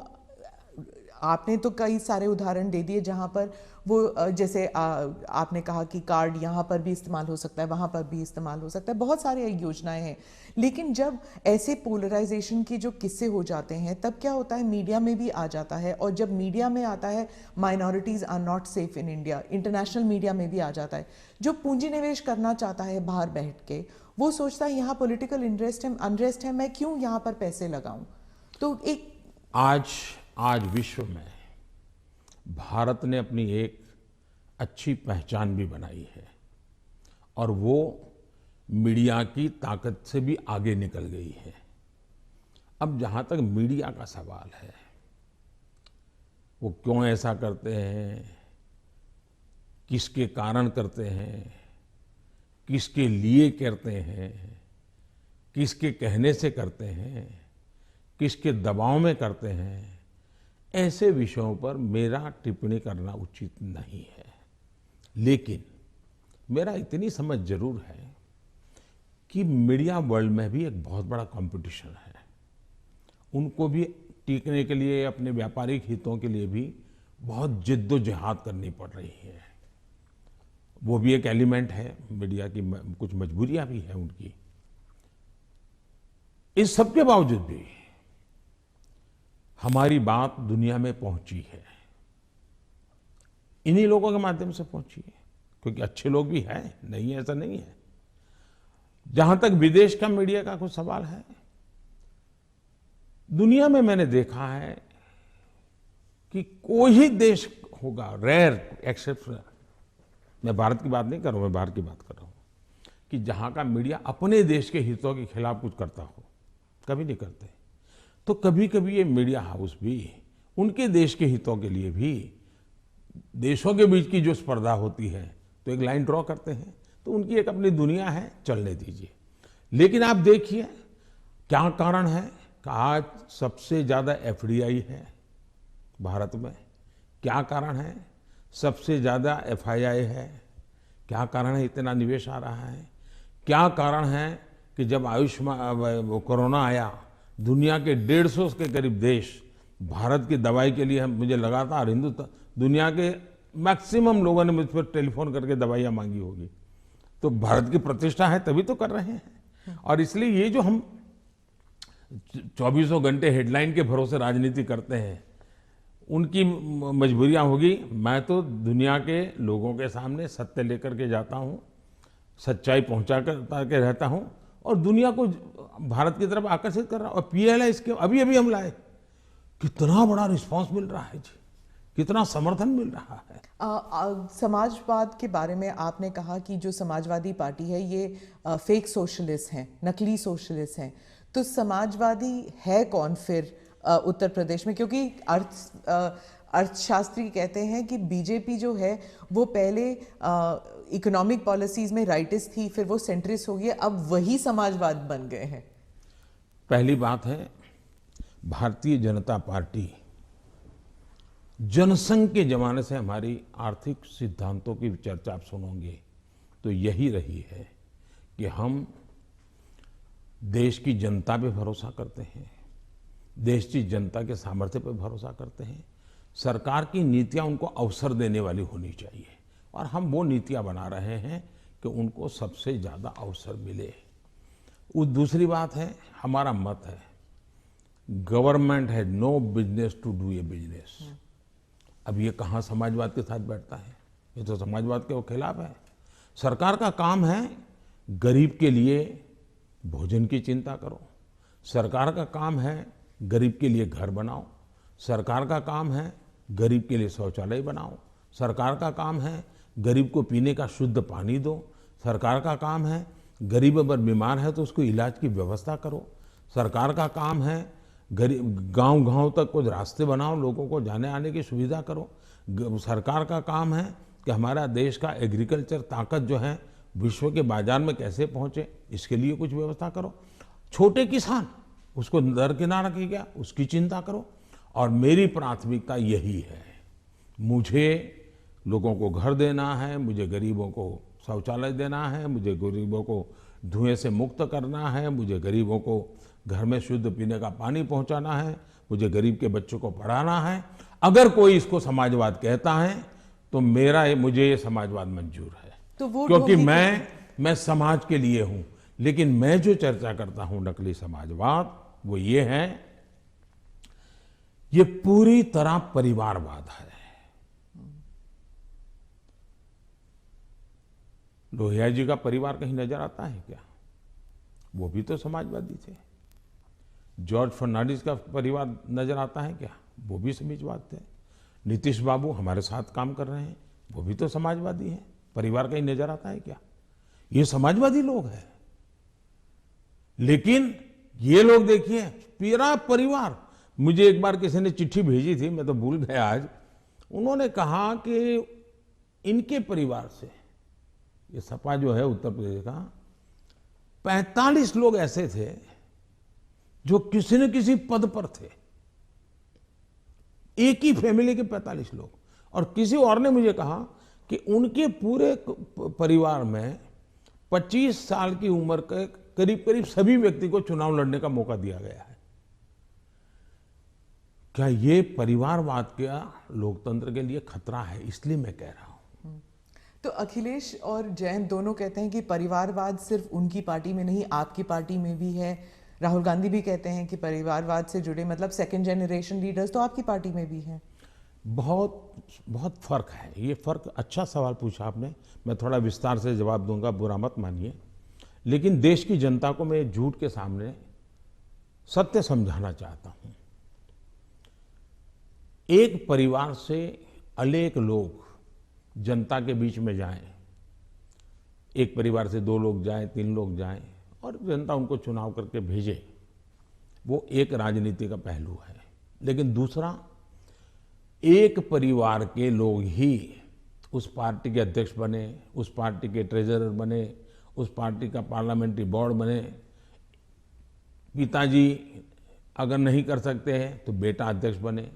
A: आपने तो कई सारे उदाहरण दे दिए जहां पर वो जैसे आपने कहा कि कार्ड यहाँ पर भी इस्तेमाल हो सकता है, वहां पर भी इस्तेमाल हो सकता है, बहुत सारी योजनाएं हैं। लेकिन जब ऐसे पोलराइजेशन के जो किस्से हो जाते हैं तब क्या होता है, मीडिया में भी आ जाता है, और जब मीडिया में आता है minorities are not safe in India, international media में भी आ जाता है। जो पूंजी निवेश करना चाहता है बाहर बैठ के, वो सोचता है यहाँ पॉलिटिकल अनरेस्ट है, मैं क्यों यहाँ पर पैसे लगाऊं। तो एक
B: आज विश्व में भारत ने अपनी एक अच्छी पहचान भी बनाई है और वो मीडिया की ताकत से भी आगे निकल गई है। अब जहां तक मीडिया का सवाल है, वो क्यों ऐसा करते हैं, किसके कारण करते हैं, किसके लिए करते हैं, किसके कहने से करते हैं, किसके दबाव में करते हैं, ऐसे विषयों पर मेरा टिप्पणी करना उचित नहीं है। लेकिन मेरा इतनी समझ जरूर है कि मीडिया वर्ल्ड में भी एक बहुत बड़ा कंपटीशन है। उनको भी टिकने के लिए, अपने व्यापारिक हितों के लिए भी बहुत जिद्दोजहद करनी पड़ रही है। वो भी एक एलिमेंट है, मीडिया की कुछ मजबूरियां भी हैं उनकी। इस सब के बावजूद भी हमारी बात दुनिया में पहुंची है, इन्हीं लोगों के माध्यम से पहुंची है, क्योंकि अच्छे लोग भी हैं, नहीं है ऐसा नहीं है। जहां तक विदेश का मीडिया का कुछ सवाल है, दुनिया में मैंने देखा है कि कोई ही देश होगा, रेयर एक्सेप्शन, मैं भारत की बात नहीं कर रहा हूं, मैं बाहर की बात कर रहा हूं, कि जहां का मीडिया अपने देश के हितों के खिलाफ कुछ करता हो। कभी नहीं करते। तो कभी कभी ये मीडिया हाउस भी उनके देश के हितों के लिए भी, देशों के बीच की जो स्पर्धा होती है तो एक लाइन ड्रॉ करते हैं, तो उनकी एक अपनी दुनिया है, चलने दीजिए। लेकिन आप देखिए क्या कारण है कि आज सबसे ज्यादा एफडीआई है भारत में। क्या कारण है? सबसे ज्यादा एफआईआई है। क्या कारण है इतना निवेश आ रहा है? क्या कारण है कि जब आयुष्मान कोरोना आया, दुनिया के 150 के करीब देश भारत की दवाई के लिए, मुझे लगातार हिंदुस्तान, दुनिया के मैक्सिमम लोगों ने मुझ पर टेलीफोन करके दवाइयाँ मांगी होगी। तो भारत की प्रतिष्ठा है तभी तो कर रहे हैं। और इसलिए ये जो हम 24 घंटे हेडलाइन के भरोसे राजनीति करते हैं, उनकी मजबूरियां होगी। मैं तो दुनिया के लोगों के सामने सत्य लेकर के जाता हूं, सच्चाई पहुंचा के रहता हूं और दुनिया को भारत की तरफ आकर्षित कर रहा हूं। और पीएलआई इसके अभी अभी हम लाए, कितना बड़ा रिस्पांस मिल रहा है जी, कितना समर्थन मिल रहा है।
A: समाजवाद के बारे में आपने कहा कि जो समाजवादी पार्टी है ये फेक सोशलिस्ट हैं, नकली सोशलिस्ट हैं। तो समाजवादी है कौन फिर उत्तर प्रदेश में? क्योंकि अर्थशास्त्री कहते हैं कि बीजेपी जो है वो पहले इकोनॉमिक पॉलिसीज में राइटिस्ट थी, फिर वो सेंट्रिस्ट हो गई, अब वही समाजवाद बन गए हैं।
B: पहली बात है, भारतीय जनता पार्टी जनसंघ के जमाने से हमारी आर्थिक सिद्धांतों की चर्चा आप सुनोगे तो यही रही है कि हम देश की जनता पे भरोसा करते हैं, देश की जनता के सामर्थ्य पर भरोसा करते हैं। सरकार की नीतियां उनको अवसर देने वाली होनी चाहिए और हम वो नीतियां बना रहे हैं कि उनको सबसे ज़्यादा अवसर मिले। वो दूसरी बात है, हमारा मत है, government has no business to do a business. अब ये कहाँ समाजवाद के साथ बैठता है? ये तो समाजवाद के खिलाफ है। सरकार का काम है गरीब के लिए भोजन की चिंता करो, सरकार का काम है गरीब के लिए घर बनाओ, सरकार का काम है गरीब के लिए शौचालय बनाओ, सरकार का काम है गरीब को पीने का शुद्ध पानी दो, सरकार का काम है गरीब अगर बीमार है तो उसको इलाज की व्यवस्था करो, सरकार का काम है गरीब गांव-गांव तक कुछ रास्ते बनाओ, लोगों को जाने आने की सुविधा करो। सरकार का काम है कि हमारा देश का एग्रीकल्चर ताकत जो है विश्व के बाजार में कैसे पहुंचे, इसके लिए कुछ व्यवस्था करो। छोटे किसान, उसको दरकिनार किया गया, उसकी चिंता करो। और मेरी प्राथमिकता यही है, मुझे लोगों को घर देना है, मुझे गरीबों को शौचालय देना है, मुझे गरीबों को धुएं से मुक्त करना है, मुझे गरीबों को घर में शुद्ध पीने का पानी पहुंचाना है, मुझे गरीब के बच्चों को पढ़ाना है। अगर कोई इसको समाजवाद कहता है तो मुझे ये समाजवाद मंजूर है,
A: तो वोट
B: क्योंकि
A: होगी
B: मैं समाज के लिए हूं। लेकिन मैं जो चर्चा करता हूं नकली समाजवाद, वो ये है, ये पूरी तरह परिवारवाद है। लोहिया जी का परिवार कहीं नजर आता है क्या? वो भी तो समाजवादी थे। जॉर्ज फर्नांडिस का परिवार नजर आता है क्या? वो भी समाजवाद थे। नीतीश बाबू हमारे साथ काम कर रहे हैं, वो भी तो समाजवादी हैं। परिवार कहीं नजर आता है क्या? ये समाजवादी लोग हैं। लेकिन ये लोग देखिए, पूरा परिवार। मुझे एक बार किसी ने चिट्ठी भेजी थी, मैं तो भूल गया आज। उन्होंने कहा कि इनके परिवार से, ये सपा जो है उत्तर प्रदेश का, 45 लोग ऐसे थे जो किसी न किसी पद पर थे। एक ही फैमिली के 45 लोग। और किसी और ने मुझे कहा कि उनके पूरे परिवार में 25 साल की उम्र के करीब करीब सभी व्यक्ति को चुनाव लड़ने का मौका दिया गया है। क्या ये परिवारवाद का लोकतंत्र के लिए खतरा है? इसलिए मैं कह रहा हूं।
A: तो अखिलेश और जयंत दोनों कहते हैं कि परिवारवाद सिर्फ उनकी पार्टी में नहीं, आपकी पार्टी में भी है। राहुल गांधी भी कहते हैं कि परिवारवाद से जुड़े मतलब सेकंड जनरेशन लीडर्स तो आपकी पार्टी में भी हैं।
B: बहुत बहुत फर्क है। ये फर्क, अच्छा सवाल पूछा आपने। मैं थोड़ा विस्तार से जवाब दूंगा, बुरा मत मानिए। लेकिन देश की जनता को मैं झूठ के सामने सत्य समझाना चाहता हूं। एक परिवार से अनेक लोग जनता के बीच में जाएं, एक परिवार से 2 लोग जाएं, 3 लोग जाएं और जनता उनको चुनाव करके भेजे, वो एक राजनीति का पहलू है। लेकिन दूसरा, एक परिवार के लोग ही उस पार्टी के अध्यक्ष बने, उस पार्टी के ट्रेजरर बने, उस पार्टी का पार्लियामेंट्री बोर्ड बने। पिताजी अगर नहीं कर सकते हैं तो बेटा अध्यक्ष बने,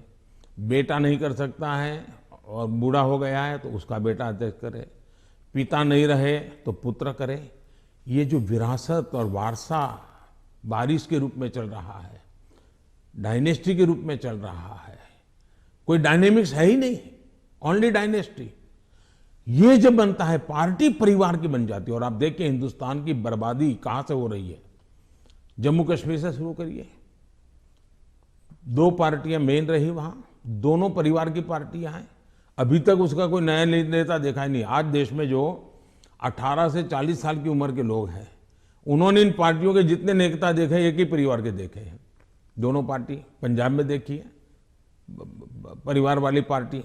B: बेटा नहीं कर सकता है और बूढ़ा हो गया है तो उसका बेटा अध्यक्ष करे, पिता नहीं रहे तो पुत्र करे। ये जो विरासत और वारसा बारिश के रूप में चल रहा है, डायनेस्टी के रूप में चल रहा है, कोई डायनेमिक्स है ही नहीं, ओनली डायनेस्टी। ये जब बनता है, पार्टी परिवार की बन जाती है। और आप देखिए हिंदुस्तान की बर्बादी कहां से हो रही है। जम्मू कश्मीर से शुरू करिए, 2 पार्टियां मेन रही वहां, दोनों परिवार की पार्टियां हैं। अभी तक उसका कोई नया नेता देखा ही नहीं। आज देश में जो 18 से 40 साल की उम्र के लोग हैं, उन्होंने इन पार्टियों के जितने नेता देखे, एक ही परिवार के देखे हैं। दोनों पार्टी, पंजाब में देखिए परिवार वाली पार्टी,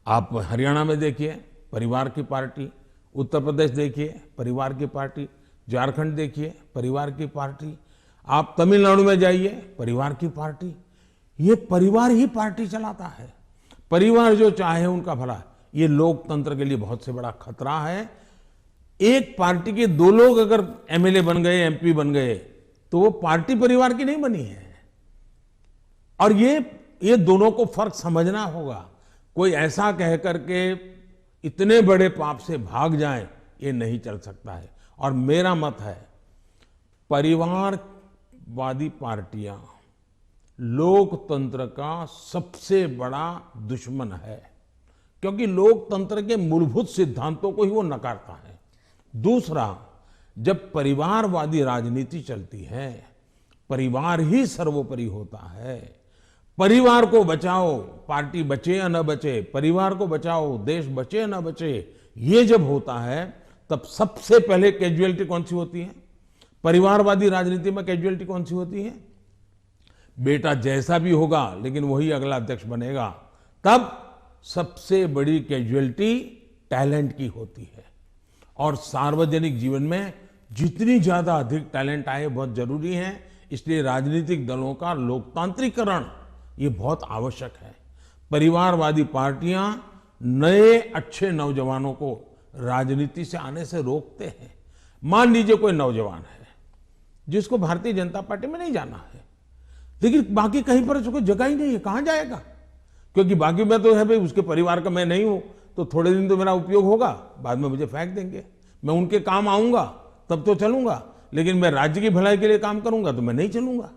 B: आप हरियाणा में देखिए परिवार की पार्टी, उत्तर प्रदेश देखिए परिवार की पार्टी, झारखंड देखिए परिवार की पार्टी, आप तमिलनाडु में जाइए परिवार की पार्टी। ये परिवार ही पार्टी चलाता है। परिवार जो चाहे उनका भला। ये लोकतंत्र के लिए बहुत से बड़ा खतरा है। एक पार्टी के 2 लोग अगर एमएलए बन गए, एमपी बन गए, तो वो पार्टी परिवार की नहीं बनी है। और ये दोनों को फर्क समझना होगा। कोई ऐसा कह करके इतने बड़े पाप से भाग जाए, ये नहीं चल सकता है। और मेरा मत है, परिवारवादी पार्टियां लोकतंत्र का सबसे बड़ा दुश्मन है, क्योंकि लोकतंत्र के मूलभूत सिद्धांतों को ही वो नकारता है। दूसरा, जब परिवारवादी राजनीति चलती है, परिवार ही सर्वोपरि होता है। परिवार को बचाओ, पार्टी बचे या न बचे, परिवार को बचाओ, देश बचे या न बचे, ये जब होता है तब सबसे पहले कैजुअलिटी कौन सी होती है? परिवारवादी राजनीति में कैजुअलिटी कौन सी होती है? बेटा जैसा भी होगा लेकिन वही अगला अध्यक्ष बनेगा। तब सबसे बड़ी कैजुअलिटी टैलेंट की होती है। और सार्वजनिक जीवन में जितनी ज्यादा अधिक टैलेंट आए बहुत जरूरी है। इसलिए राजनीतिक दलों का लोकतांत्रिकरण ये बहुत आवश्यक है। परिवारवादी पार्टियां नए अच्छे नौजवानों को राजनीति से आने से रोकते हैं। मान लीजिए कोई नौजवान है जिसको भारतीय जनता पार्टी में नहीं जाना है, लेकिन बाकी कहीं पर उसको जगह ही नहीं है, कहां जाएगा? क्योंकि बाकी में तो है भाई, उसके परिवार का मैं नहीं हूं, तो थोड़े दिन तो मेरा उपयोग होगा, बाद में मुझे फेंक देंगे। मैं उनके काम आऊंगा तब तो चलूंगा, लेकिन मैं राज्य की भलाई के लिए काम करूंगा तो मैं नहीं चलूंगा।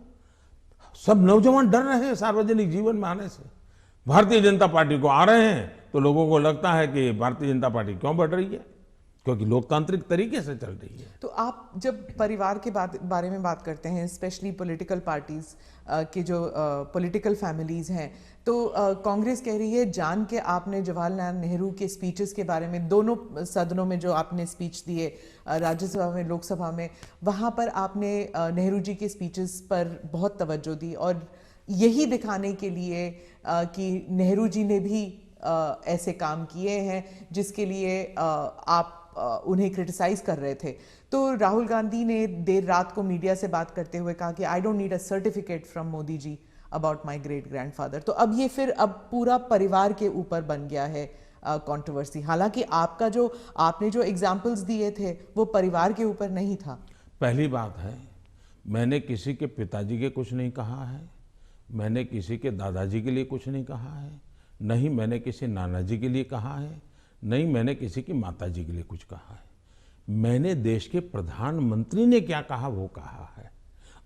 B: सब नौजवान डर रहे हैं सार्वजनिक जीवन में आने से। भारतीय जनता पार्टी को आ रहे हैं तो लोगों को लगता है कि भारतीय जनता पार्टी क्यों बढ़ रही है, क्योंकि लोकतांत्रिक तरीके से चल रही है।
A: तो आप जब परिवार के बारे में बात करते हैं, स्पेशली पॉलिटिकल पार्टीज के जो पॉलिटिकल फैमिलीज हैं, तो कांग्रेस कह रही है जान के आपने जवाहरलाल नेहरू के स्पीचेस के बारे में, दोनों सदनों में जो आपने स्पीच दिए, राज्यसभा में, लोकसभा में, वहाँ पर आपने नेहरू जी के स्पीचेस पर बहुत तवज्जो दी और यही दिखाने के लिए कि नेहरू जी ने भी ऐसे काम किए हैं जिसके लिए आप उन्हें क्रिटिसाइज कर रहे थे। तो राहुल गांधी ने देर रात को मीडिया से बात करते हुए कहा कि I don't need a certificate from Modi ji about my great grandfather. तो अब ये फिर अब पूरा परिवार के ऊपर बन गया है कंट्रोवर्सी। हालांकि आपने जो एग्जाम्पल्स दिए थे वो परिवार के ऊपर नहीं था।
B: पहली बात है, मैंने किसी के पिताजी के कुछ नहीं कहा है, मैंने किसी के दादाजी के लिए कुछ नहीं कहा है, नहीं मैंने किसी नाना जी के लिए कहा है, नहीं मैंने किसी की माताजी के लिए कुछ कहा है। मैंने देश के प्रधानमंत्री ने क्या कहा वो कहा है,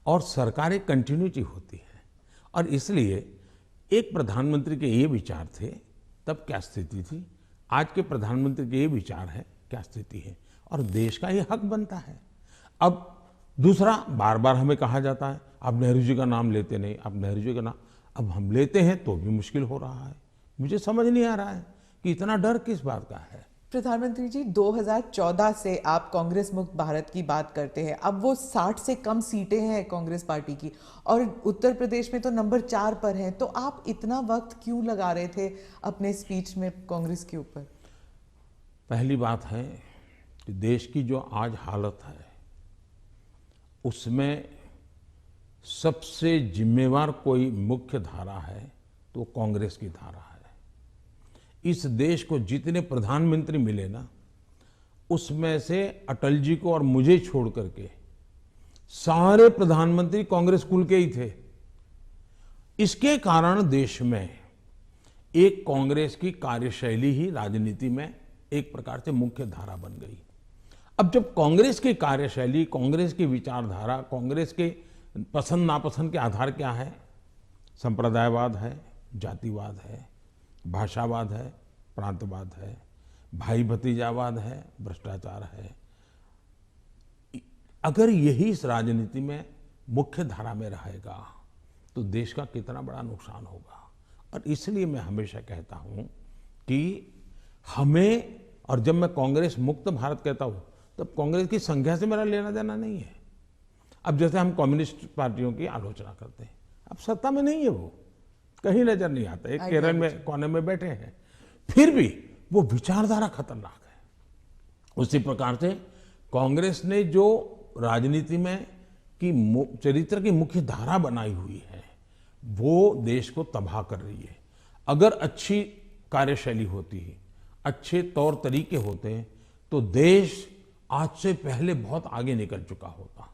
B: और सरकार एक कंटिन्यूटी होती है, और इसलिए एक प्रधानमंत्री के ये विचार थे तब क्या स्थिति थी, आज के प्रधानमंत्री के ये विचार है क्या स्थिति है, और देश का ये हक बनता है। अब दूसरा, बार बार हमें कहा जाता है आप नेहरू जी का नाम लेते नहीं, आप नेहरू जी का नाम, अब हम लेते हैं तो भी मुश्किल हो रहा है। मुझे समझ नहीं आ रहा है कि इतना डर किस बात का है।
A: प्रधानमंत्री जी, 2014 से आप कांग्रेस मुक्त भारत की बात करते हैं। अब वो 60 से कम सीटें हैं कांग्रेस पार्टी की, और उत्तर प्रदेश में तो नंबर 4 पर हैं। तो आप इतना वक्त क्यों लगा रहे थे अपने स्पीच में कांग्रेस के ऊपर?
B: पहली बात है कि देश की जो आज हालत है उसमें सबसे जिम्मेवार कोई मुख्य धारा है तो कांग्रेस की धारा है। इस देश को जितने प्रधानमंत्री मिले ना, उसमें से अटल जी को और मुझे छोड़ करके सारे प्रधानमंत्री कांग्रेस कुल के ही थे। इसके कारण देश में एक कांग्रेस की कार्यशैली ही राजनीति में एक प्रकार से मुख्य धारा बन गई। अब जब कांग्रेस की कार्यशैली, कांग्रेस की विचारधारा, कांग्रेस के पसंद नापसंद के आधार क्या है, संप्रदायवाद है, जातिवाद है, भाषावाद है, प्रांतवाद है, भाई भतीजावाद है, भ्रष्टाचार है, अगर यही इस राजनीति में मुख्य धारा में रहेगा तो देश का कितना बड़ा नुकसान होगा। और इसलिए मैं हमेशा कहता हूं कि हमें, और जब मैं कांग्रेस मुक्त भारत कहता हूं तब कांग्रेस की संख्या से मेरा लेना देना नहीं है। अब जैसे हम कम्युनिस्ट पार्टियों की आलोचना करते हैं, अब सत्ता में नहीं है, वो कहीं नजर नहीं आता, एक केरल में कोने में बैठे हैं, फिर भी वो विचारधारा खतरनाक है। उसी प्रकार से कांग्रेस ने जो राजनीति में की चरित्र की मुख्य धारा बनाई हुई है वो देश को तबाह कर रही है। अगर अच्छी कार्यशैली होती है, अच्छे तौर तरीके होते हैं तो देश आज से पहले बहुत आगे निकल चुका होता।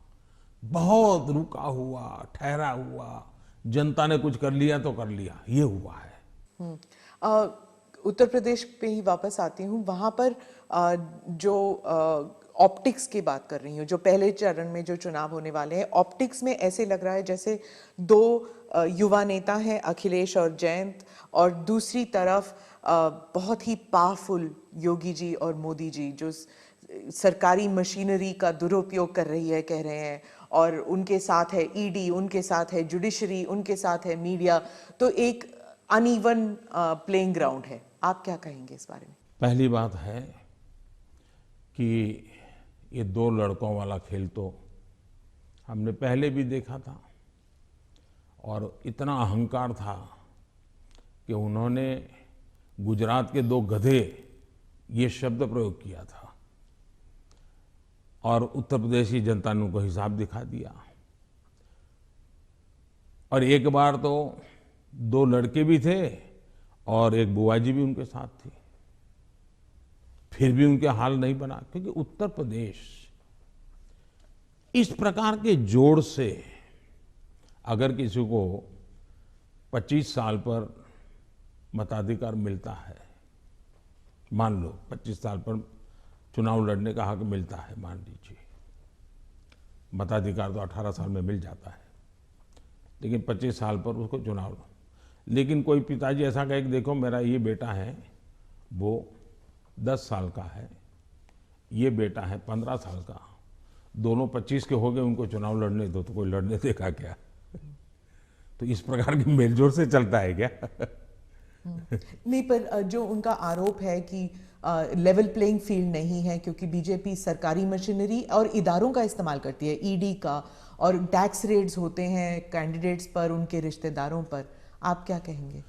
B: बहुत रुका हुआ, ठहरा हुआ, जनता ने कुछ कर लिया तो कर लिया, ये हुआ है।
A: उत्तर प्रदेश पे ही वापस आती हूँ। वहाँ पर जो ऑप्टिक्स की बात कर रही हूँ, जो पहले चरण में जो चुनाव होने वाले हैं, ऑप्टिक्स में ऐसे लग रहा है जैसे दो युवा नेता हैं, अखिलेश और जयंत, और दूसरी तरफ बहुत ही पावरफुल योगी जी और मोदी जी, जो सरकारी मशीनरी का दुरुपयोग कर रही है, कह रहे हैं, और उनके साथ है ईडी, उनके साथ है जुडिशरी, उनके साथ है मीडिया। तो एक अनइवन प्लेइंग ग्राउंड है। आप क्या कहेंगे इस बारे में?
B: पहली बात है कि ये दो लड़कों वाला खेल तो हमने पहले भी देखा था, और इतना अहंकार था कि उन्होंने गुजरात के दो गधे ये शब्द प्रयोग किया था, और उत्तर प्रदेश की जनता ने उनको हिसाब दिखा दिया। और एक बार तो दो लड़के भी थे और एक बुआ जी भी उनके साथ थी, फिर भी उनके हाल नहीं बना, क्योंकि उत्तर प्रदेश इस प्रकार के जोड़ से अगर किसी को 25 साल पर मताधिकार मिलता है, मान लो 25 साल पर चुनाव लड़ने का हक मिलता है, मान लीजिए, मताधिकार तो 18 साल में मिल जाता है, लेकिन 25 साल पर उसको चुनाव। लेकिन कोई पिताजी ऐसा कहे कि देखो मेरा ये बेटा है वो 10 साल का है, ये बेटा है 15 साल का, दोनों 25 के हो गए, उनको चुनाव लड़ने दो, तो कोई लड़ने देगा क्या? तो इस प्रकार की मेलजोल से चलता है क्या?
A: नहीं, पर जो उनका आरोप है कि लेवल प्लेइंग फील्ड नहीं है क्योंकि बीजेपी सरकारी मशीनरी और इदारों का इस्तेमाल करती है, ईडी का, और टैक्स रेड्स होते हैं कैंडिडेट्स पर, उनके रिश्तेदारों पर, आप क्या कहेंगे?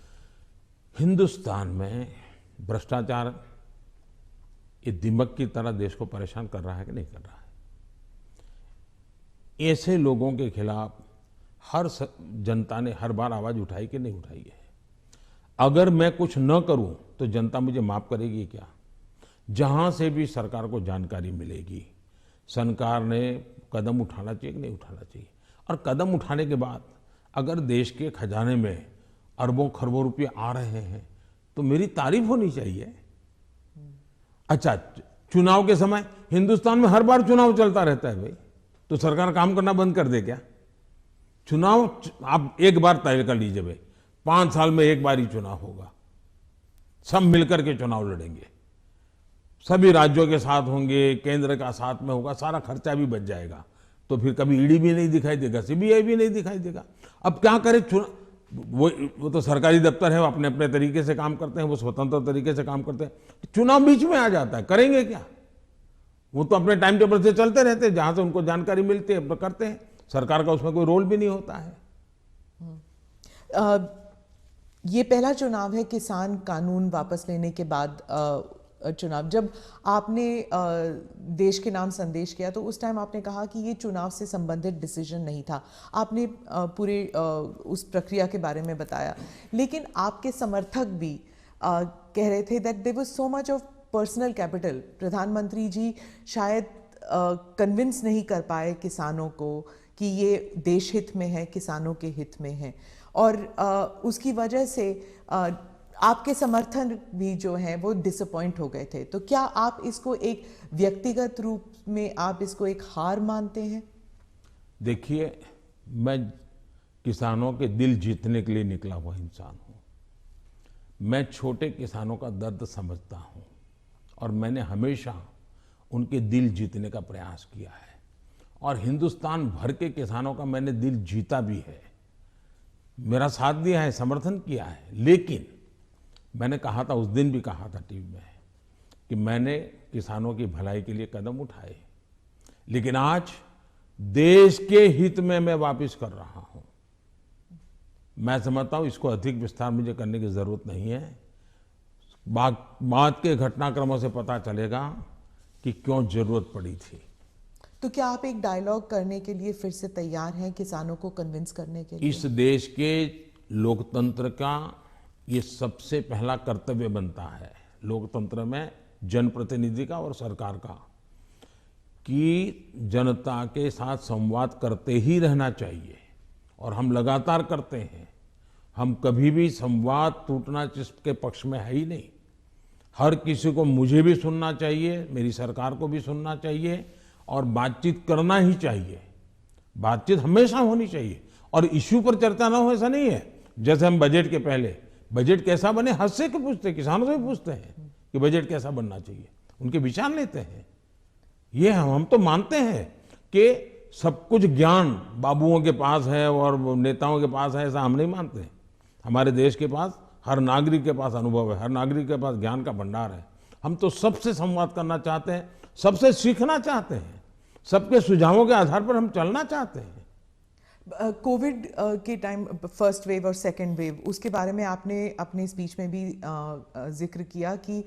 B: हिंदुस्तान में भ्रष्टाचार ये दिमक की तरह देश को परेशान कर रहा है कि नहीं कर रहा है? ऐसे लोगों के खिलाफ हर जनता ने हर बार आवाज उठाई कि नहीं उठाई है? अगर मैं कुछ न करूं तो जनता मुझे माफ करेगी क्या? जहां से भी सरकार को जानकारी मिलेगी, सरकार ने कदम उठाना चाहिए कि नहीं उठाना चाहिए? और कदम उठाने के बाद अगर देश के खजाने में अरबों खरबों रुपये आ रहे हैं तो मेरी तारीफ होनी चाहिए। अच्छा, चुनाव के समय हिंदुस्तान में हर बार चुनाव चलता रहता है भाई, तो सरकार काम करना बंद कर दे क्या? चुनाव आप एक बार तय कर लीजिए भाई, 5 साल में एक बार ही चुनाव होगा, सब मिलकर के चुनाव लड़ेंगे, सभी राज्यों के साथ होंगे, केंद्र का साथ में होगा, सारा खर्चा भी बच जाएगा, तो फिर कभी ईडी भी नहीं दिखाई देगा, सीबीआई भी नहीं दिखाई देगा। अब क्या करे? वो तो सरकारी दफ्तर है, वो अपने अपने तरीके से काम करते हैं, वो स्वतंत्र तरीके से काम करते हैं, चुनाव बीच में आ जाता है, करेंगे क्या? वो तो अपने टाइम टेबल से चलते रहते हैं, जहां से उनको जानकारी मिलती है करते हैं, सरकार का उसमें कोई रोल भी नहीं होता है।
A: ये पहला चुनाव है किसान कानून वापस लेने के बाद चुनाव। जब आपने देश के नाम संदेश किया तो उस टाइम आपने कहा कि ये चुनाव से संबंधित डिसीजन नहीं था, आपने पूरे उस प्रक्रिया के बारे में बताया, लेकिन आपके समर्थक भी कह रहे थे that there was so much of personal capital. प्रधानमंत्री जी शायद कन्विंस नहीं कर पाए किसानों को कि ये देश हित में है, किसानों के हित में है, और उसकी वजह से आपके समर्थन भी जो हैं वो डिसअपॉइंट हो गए थे। तो क्या आप इसको एक व्यक्तिगत रूप में आप इसको एक हार मानते हैं?
B: देखिए, मैं किसानों के दिल जीतने के लिए निकला हुआ इंसान हूं। मैं छोटे किसानों का दर्द समझता हूं और मैंने हमेशा उनके दिल जीतने का प्रयास किया है, और हिंदुस्तान भर के किसानों का मैंने दिल जीता भी है, मेरा साथ दिया है, समर्थन किया है। लेकिन मैंने कहा था, उस दिन भी कहा था टीवी में, कि मैंने किसानों की भलाई के लिए कदम उठाए, लेकिन आज देश के हित में मैं वापस कर रहा हूं। मैं समझता हूं इसको अधिक विस्तार मुझे करने की जरूरत नहीं है। बाद के घटनाक्रमों से पता चलेगा कि क्यों जरूरत पड़ी थी।
A: तो क्या आप एक डायलॉग करने के लिए फिर से तैयार हैं, किसानों को कन्विंस करने के लिए?
B: इस देश के लोकतंत्र का ये सबसे पहला कर्तव्य बनता है, लोकतंत्र में जनप्रतिनिधि का और सरकार का, कि जनता के साथ संवाद करते ही रहना चाहिए, और हम लगातार करते हैं। हम कभी भी संवाद टूटना जिसके पक्ष में है ही नहीं। हर किसी को, मुझे भी सुनना चाहिए, मेरी सरकार को भी सुनना चाहिए, और बातचीत करना ही चाहिए। बातचीत हमेशा होनी चाहिए, और इश्यू पर चर्चा ना हो ऐसा नहीं है। जैसे हम बजट के पहले बजट कैसा बने हद से के पूछते, किसानों से भी पूछते हैं कि बजट कैसा बनना चाहिए, उनके विचार लेते हैं। ये हम तो मानते हैं कि सब कुछ ज्ञान बाबुओं के पास है और नेताओं के पास है, ऐसा हम नहीं मानते। हमारे देश के पास, हर नागरिक के पास अनुभव है, हर नागरिक के पास ज्ञान का भंडार है। हम तो सबसे संवाद करना चाहते हैं, सबसे सीखना चाहते हैं, सबके सुझावों के आधार पर हम चलना चाहते हैं।
A: कोविड के टाइम, फर्स्ट वेव और सेकेंड वेव, उसके बारे में आपने अपने स्पीच में भी जिक्र किया कि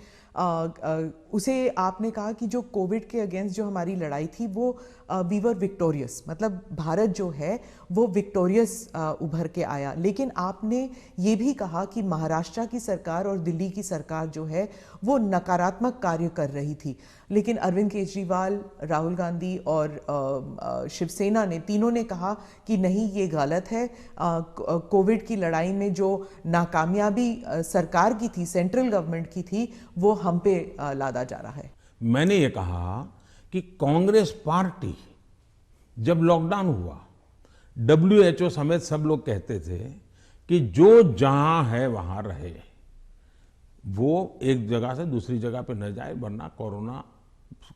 A: उसे आपने कहा कि जो कोविड के अगेंस्ट जो हमारी लड़ाई थी वो वी वर विक्टोरियस, मतलब भारत जो है वो विक्टोरियस उभर के आया। लेकिन आपने ये भी कहा कि महाराष्ट्र की सरकार और दिल्ली की सरकार जो है वो नकारात्मक कार्य कर रही थी, लेकिन अरविंद केजरीवाल, राहुल गांधी और शिवसेना ने, तीनों ने कहा कि नहीं, ये गलत है। कोविड की लड़ाई में जो नाकामयाबी सरकार की थी, सेंट्रल गवर्नमेंट की थी, वो हम पे लादा जा रहा है।
B: मैंने ये कहा कि कांग्रेस पार्टी जब लॉकडाउन हुआ, WHO समेत सब लोग कहते थे कि जो जहां है वहां रहे, वो एक जगह से दूसरी जगह पे न जाए, वरना कोरोना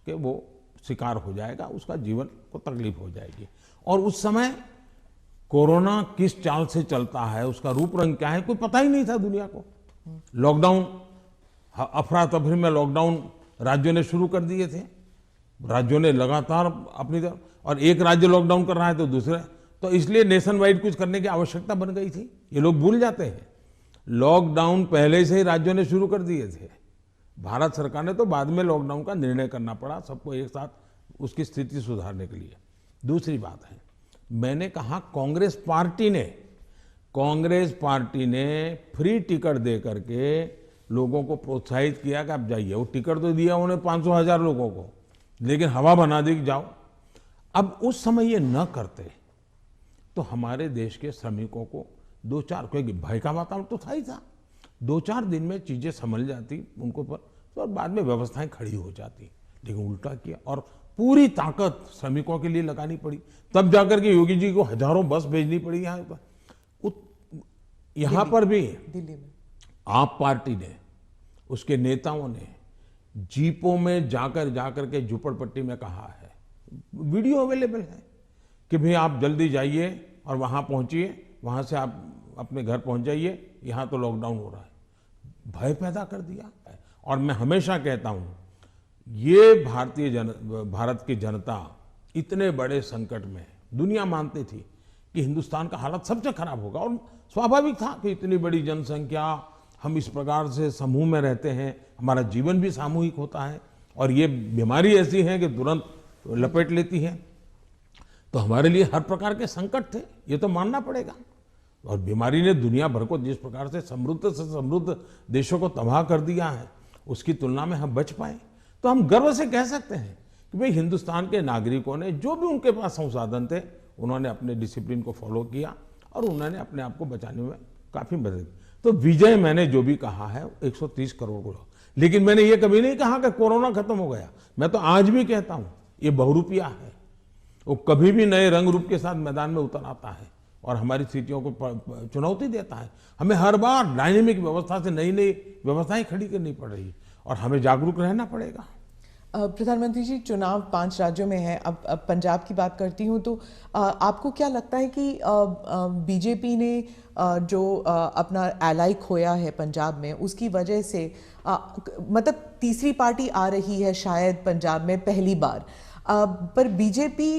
B: के वो शिकार हो जाएगा, उसका जीवन को तकलीफ हो जाएगी। और उस समय कोरोना किस चाल से चलता है, उसका रूप रंग क्या है, कोई पता ही नहीं था दुनिया को। लॉकडाउन, अफरा तफरी में लॉकडाउन राज्यों ने शुरू कर दिए थे, राज्यों ने लगातार अपनी तरफ, और एक राज्य लॉकडाउन कर रहा है तो दूसरे, तो इसलिए नेशन वाइड कुछ करने की आवश्यकता बन गई थी। ये लोग भूल जाते हैं, लॉकडाउन पहले से ही राज्यों ने शुरू कर दिए थे। भारत सरकार ने तो बाद में लॉकडाउन का निर्णय करना पड़ा सबको एक साथ, उसकी स्थिति सुधारने के लिए। दूसरी बात है, मैंने कहा कांग्रेस पार्टी ने फ्री टिकट दे करके लोगों को प्रोत्साहित किया कि आप जाइए। वो टिकट तो दिया उन्हें 500,000 लोगों को, लेकिन हवा बना दी कि जाओ। अब उस समय ये न करते तो हमारे देश के श्रमिकों को दो चार, क्योंकि भय का वातावरण तो था ही था, 2-4 दिन में चीजें संभल जाती उनको पर, तो बाद में व्यवस्थाएं खड़ी हो जाती। लेकिन उल्टा किया और पूरी ताकत श्रमिकों के लिए लगानी पड़ी। तब जाकर के योगी जी को हजारों बस भेजनी पड़ी यहाँ पर। यहाँ पर भी
A: दिल्ली में
B: आप पार्टी ने, उसके नेताओं ने जीपों में जाकर के झुपड़पट्टी में कहा है, वीडियो अवेलेबल है कि भाई आप जल्दी जाइए और वहां पहुंचिए, वहां से आप अपने घर पहुंच जाइए, यहां तो लॉकडाउन हो रहा है। भय पैदा कर दिया। और मैं हमेशा कहता हूं, ये भारत की जनता इतने बड़े संकट में, दुनिया मानती थी कि हिंदुस्तान का हालत सबसे खराब होगा, और स्वाभाविक था कि इतनी बड़ी जनसंख्या, हम इस प्रकार से समूह में रहते हैं, हमारा जीवन भी सामूहिक होता है, और ये बीमारी ऐसी है कि तुरंत लपेट लेती है, तो हमारे लिए हर प्रकार के संकट थे, ये तो मानना पड़ेगा। और बीमारी ने दुनिया भर को जिस प्रकार से समृद्ध देशों को तबाह कर दिया है, उसकी तुलना में हम बच पाए, तो हम गर्व से कह सकते हैं कि भाई हिंदुस्तान के नागरिकों ने जो भी उनके पास संसाधन थे, उन्होंने अपने डिसिप्लिन को फॉलो किया और उन्होंने अपने आप को बचाने में काफी मदद की। तो विजय मैंने जो भी कहा है 130 करोड़ को, लेकिन मैंने ये कभी नहीं कहा कि कोरोना खत्म हो गया। मैं तो आज भी कहता हूं ये बहुरूपिया है, वो कभी भी नए रंग रूप के साथ मैदान में उतर आता है और हमारी स्थितियों को चुनौती देता है। हमें हर बार डायनेमिक व्यवस्था से नई नई व्यवस्थाएं खड़ी करनी पड़ रही है और हमें जागरूक रहना पड़ेगा।
A: प्रधानमंत्री जी, चुनाव 5 राज्यों में है। अब पंजाब की बात करती हूँ, तो आपको क्या लगता है कि बीजेपी ने जो अपना एलाई खोया है पंजाब में, उसकी वजह से मतलब तीसरी पार्टी आ रही है शायद पंजाब में पहली बार, पर बीजेपी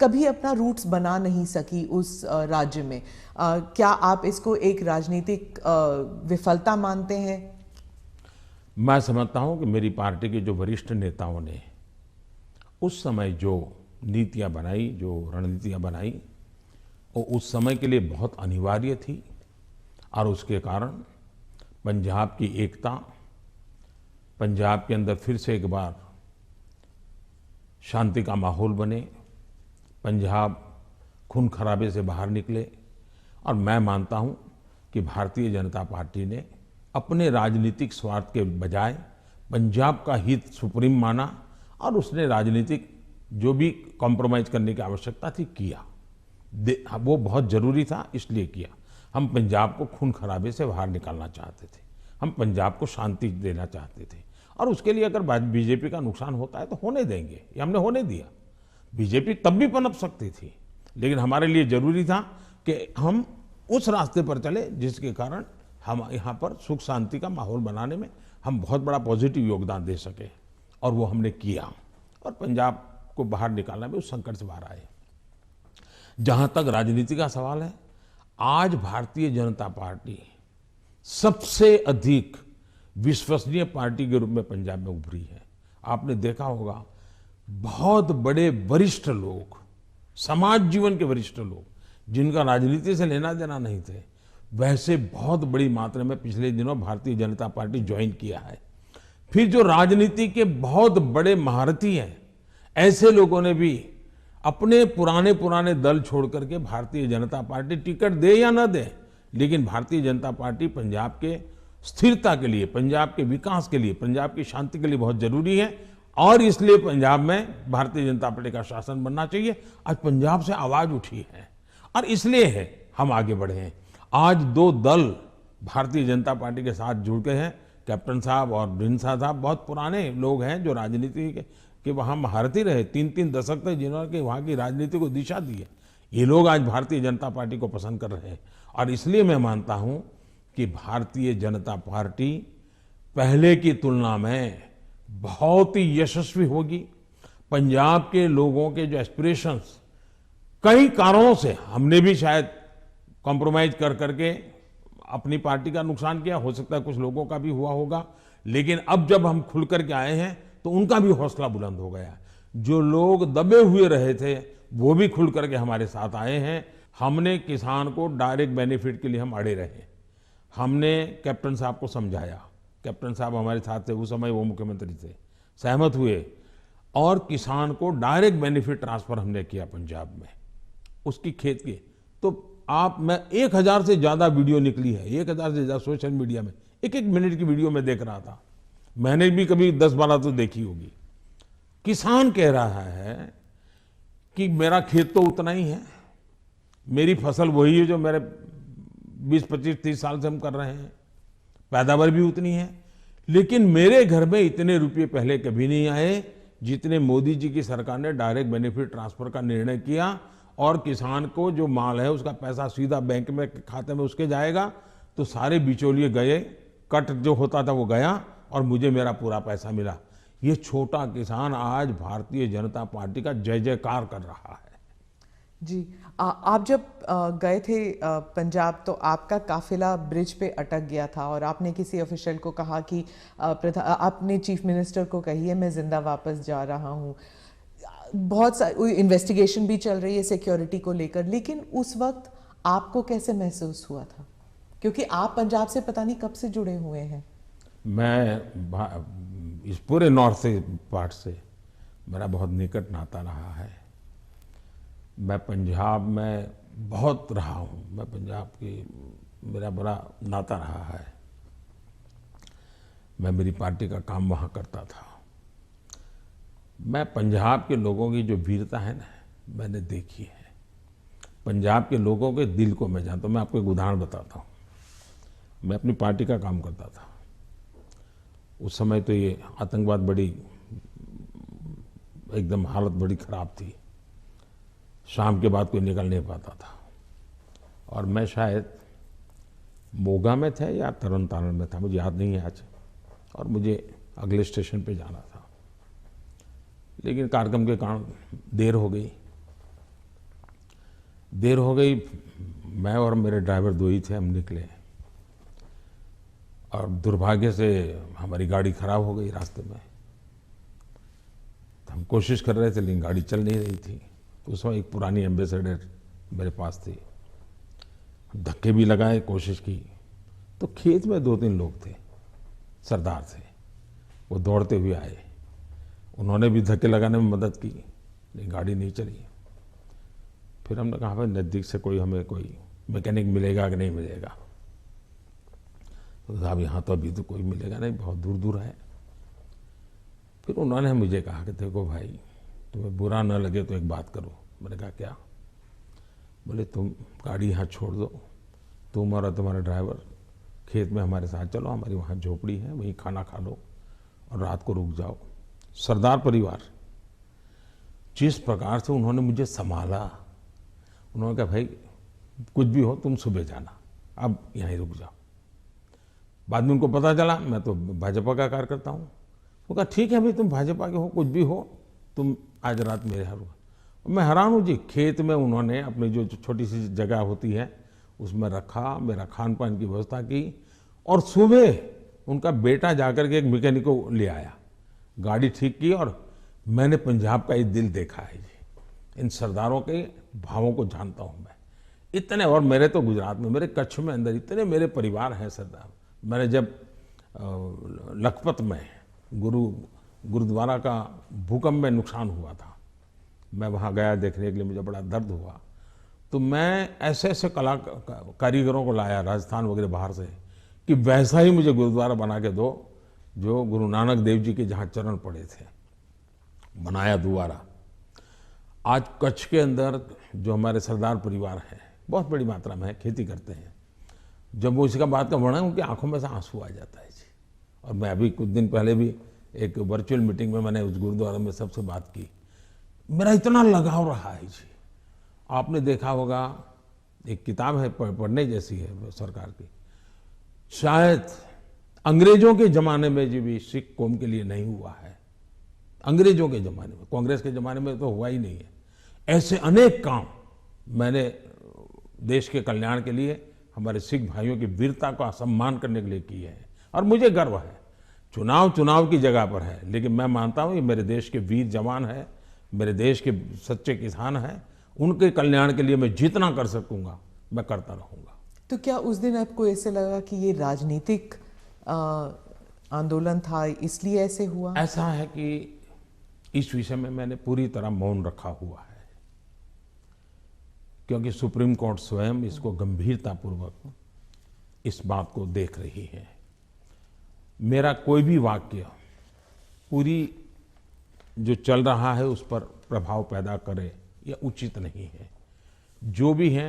A: कभी अपना रूट्स बना नहीं सकी उस राज्य में। क्या आप इसको एक राजनीतिक विफलता मानते हैं?
B: मैं समझता हूं कि मेरी पार्टी के जो वरिष्ठ नेताओं ने उस समय जो नीतियां बनाई, जो रणनीतियां बनाई, वो उस समय के लिए बहुत अनिवार्य थी, और उसके कारण पंजाब की एकता, पंजाब के अंदर फिर से एक बार शांति का माहौल बने, पंजाब खून खराबे से बाहर निकले। और मैं मानता हूं कि भारतीय जनता पार्टी ने अपने राजनीतिक स्वार्थ के बजाय पंजाब का हित सुप्रीम माना, और उसने राजनीतिक जो भी कॉम्प्रोमाइज करने की आवश्यकता थी किया, वो बहुत जरूरी था, इसलिए किया। हम पंजाब को खून खराबे से बाहर निकालना चाहते थे, हम पंजाब को शांति देना चाहते थे, और उसके लिए अगर बीजेपी का नुकसान होता है तो होने देंगे, ये हमने होने दिया। बीजेपी तब भी पनप सकती थी, लेकिन हमारे लिए जरूरी था कि हम उस रास्ते पर चले जिसके कारण हम यहाँ पर सुख शांति का माहौल बनाने में हम बहुत बड़ा पॉजिटिव योगदान दे सके, और वो हमने किया, और पंजाब को बाहर निकालना में उस संकट से बाहर आए। जहां तक राजनीति का सवाल है, आज भारतीय जनता पार्टी सबसे अधिक विश्वसनीय पार्टी के रूप में पंजाब में उभरी है। आपने देखा होगा, बहुत बड़े वरिष्ठ लोग, समाज जीवन के वरिष्ठ लोग, जिनका राजनीति से लेना देना नहीं थे, वैसे बहुत बड़ी मात्रा में पिछले दिनों भारतीय जनता पार्टी ज्वाइन किया है। फिर जो राजनीति के बहुत बड़े महारथी हैं, ऐसे लोगों ने भी अपने पुराने दल छोड़ करके भारतीय जनता पार्टी, टिकट दे या ना दे, लेकिन भारतीय जनता पार्टी पंजाब के स्थिरता के लिए, पंजाब के विकास के लिए, पंजाब की शांति के लिए बहुत जरूरी है, और इसलिए पंजाब में भारतीय जनता पार्टी का शासन बनना चाहिए। आज पंजाब से आवाज उठी है, और इसलिए है हम आगे बढ़े हैं। आज दो दल भारतीय जनता पार्टी के साथ जुड़ गए हैं। कैप्टन साहब और ढींडसा साहब बहुत पुराने लोग हैं जो राजनीति के वहाँ महारथी रहे, 3-3 दशक तक जिन्होंने वहाँ की राजनीति को दिशा दी है। ये लोग आज भारतीय जनता पार्टी को पसंद कर रहे हैं और इसलिए मैं मानता हूँ कि भारतीय जनता पार्टी पहले की तुलना में बहुत ही यशस्वी होगी। पंजाब के लोगों के जो एस्पिरेशंस कई कारणों से हमने भी शायद कॉम्प्रोमाइज कर करके अपनी पार्टी का नुकसान किया, हो सकता है कुछ लोगों का भी हुआ होगा, लेकिन अब जब हम खुल करके आए हैं तो उनका भी हौसला बुलंद हो गया। जो लोग दबे हुए रहे थे वो भी खुल करके हमारे साथ आए हैं। हमने किसान को डायरेक्ट बेनिफिट के लिए हम अड़े रहे, हमने कैप्टन साहब को समझाया, कैप्टन साहब हमारे साथ थे उस समय, वो मुख्यमंत्री थे, सहमत हुए और किसान को डायरेक्ट बेनिफिट ट्रांसफर हमने किया पंजाब में उसकी खेत की। तो मैं 1000 से ज्यादा वीडियो निकली है, 1000 से ज्यादा सोशल मीडिया में, एक मिनट की वीडियो में देख रहा था, मैंने भी कभी 10-12 तो देखी होगी। किसान कह रहा है कि मेरा खेत तो उतना ही है, मेरी फसल वही है जो मेरे 20-25-30 साल से हम कर रहे हैं, पैदावार भी उतनी है, लेकिन मेरे घर में इतने रुपये पहले कभी नहीं आए जितने मोदी जी की सरकार ने डायरेक्ट बेनिफिट ट्रांसफर का निर्णय किया और किसान को जो माल है उसका पैसा सीधा बैंक में खाते में उसके जाएगा। तो सारे बिचौलिए गए, कट जो होता था वो गया और मुझे मेरा पूरा पैसा मिला। ये छोटा किसान आज भारतीय जनता पार्टी का जय जयकार कर रहा है।
A: जी, आप जब गए थे पंजाब तो आपका काफिला ब्रिज पे अटक गया था और आपने किसी ऑफिशियल को कहा कि आपने चीफ मिनिस्टर को कही है मैं जिंदा वापस जा रहा हूँ। बहुत सारी इन्वेस्टिगेशन भी चल रही है सिक्योरिटी को लेकर, लेकिन उस वक्त आपको कैसे महसूस हुआ था, क्योंकि आप पंजाब से पता नहीं कब से जुड़े हुए हैं?
B: मैं इस पूरे नॉर्थ से पार्ट से मेरा बहुत निकट नाता रहा है। मैं पंजाब में बहुत रहा हूँ, मैं पंजाब की मेरा बड़ा नाता रहा है। मैं मेरी पार्टी का काम वहाँ करता था। मैं पंजाब के लोगों की जो वीरता है ना मैंने देखी है, पंजाब के लोगों के दिल को मैं जानता हूँ। मैं आपको एक उदाहरण बताता हूँ। मैं अपनी पार्टी का काम करता था, उस समय तो ये आतंकवाद बड़ी एकदम हालत बड़ी ख़राब थी, शाम के बाद कोई निकल नहीं पाता था और मैं शायद मोगा में था या तरन तारण में था, मुझे याद नहीं है आज, और मुझे अगले स्टेशन पे जाना था, लेकिन कार्यक्रम के कारण देर हो गई। मैं और मेरे ड्राइवर दो ही थे, हम निकले और दुर्भाग्य से हमारी गाड़ी खराब हो गई रास्ते में। तो हम कोशिश कर रहे थे लेकिन गाड़ी चल नहीं रही थी। तो उस समय एक पुरानी एम्बेसडर मेरे पास थी, धक्के भी लगाए, कोशिश की, तो खेत में 2-3 लोग थे, सरदार थे, वो दौड़ते हुए आए, उन्होंने भी धक्के लगाने में मदद की, लेकिन गाड़ी नहीं चली। फिर हमने कहा भाई नज़दीक से हमें कोई मैकेनिक मिलेगा कि नहीं मिलेगा? तो साहब यहाँ तो अभी तो कोई मिलेगा नहीं, बहुत दूर दूर है। फिर उन्होंने मुझे कहा कि देखो भाई तुम्हें बुरा ना लगे तो एक बात करो। मैंने कहा क्या? बोले तुम गाड़ी यहाँ छोड़ दो, तुम और तुम्हारा ड्राइवर खेत में हमारे साथ चलो, हमारी वहाँ झोपड़ी है, वहीं खाना खा लो और रात को रुक जाओ। सरदार परिवार जिस प्रकार से उन्होंने मुझे संभाला, उन्होंने कहा भाई कुछ भी हो तुम सुबह जाना, अब यहीं रुक जाओ। बाद में उनको पता चला मैं तो भाजपा का कार्यकर्ता हूँ। वो कहा ठीक है भाई तुम भाजपा के हो, कुछ भी हो, तुम आज रात मेरे यहाँ रुको। मैं हैरान हूँ जी, खेत में उन्होंने अपनी जो छोटी सी जगह होती है उसमें रखा, मेरा खान पान की व्यवस्था की और सुबह उनका बेटा जाकर के एक मैकेनिक को ले आया, गाड़ी ठीक की और मैंने पंजाब का ये दिल देखा है जी। इन सरदारों के भावों को जानता हूँ मैं इतने। और मेरे तो गुजरात में, मेरे कच्छ में अंदर इतने मेरे परिवार हैं सरदार। मैंने जब लखपत में गुरुद्वारा का भूकंप में नुकसान हुआ था, मैं वहाँ गया देखने के लिए, मुझे बड़ा दर्द हुआ। तो मैं ऐसे ऐसे कारीगरों को लाया राजस्थान वगैरह बाहर से कि वैसा ही मुझे गुरुद्वारा बना के दो जो गुरु नानक देव जी के जहाँ चरण पड़े थे, बनाया दोबारा। आज कच्छ के अंदर जो हमारे सरदार परिवार है, बहुत बड़ी मात्रा में है, खेती करते हैं। जब वो इसका बात का वर्णन, उनकी आंखों में से आंसू आ जाता है जी। और मैं अभी कुछ दिन पहले भी एक वर्चुअल मीटिंग में मैंने उस गुरुद्वारा में सबसे बात की, मेरा इतना लगाव रहा है जी। आपने देखा होगा, एक किताब है पढ़ने जैसी है सरकार की, शायद अंग्रेजों के जमाने में जी भी सिख कौम के लिए नहीं हुआ है। अंग्रेजों के जमाने में, कांग्रेस के जमाने में तो हुआ ही नहीं है। ऐसे अनेक काम मैंने देश के कल्याण के लिए, हमारे सिख भाइयों की वीरता का सम्मान करने के लिए किए हैं। और मुझे गर्व है, चुनाव की जगह पर है, लेकिन मैं मानता हूं ये मेरे देश के वीर जवान है, मेरे देश के सच्चे किसान हैं, उनके कल्याण के लिए मैं जितना कर सकूंगा मैं करता रहूंगा।
A: तो क्या उस दिन आपको ऐसे लगा कि ये राजनीतिक आंदोलन था, इसलिए ऐसे हुआ?
B: ऐसा है कि इस विषय में मैंने पूरी तरह मौन रखा हुआ है, क्योंकि सुप्रीम कोर्ट स्वयं इसको गंभीरतापूर्वक इस बात को देख रही है। मेरा कोई भी वाक्य पूरी जो चल रहा है उस पर प्रभाव पैदा करे, यह उचित नहीं है। जो भी है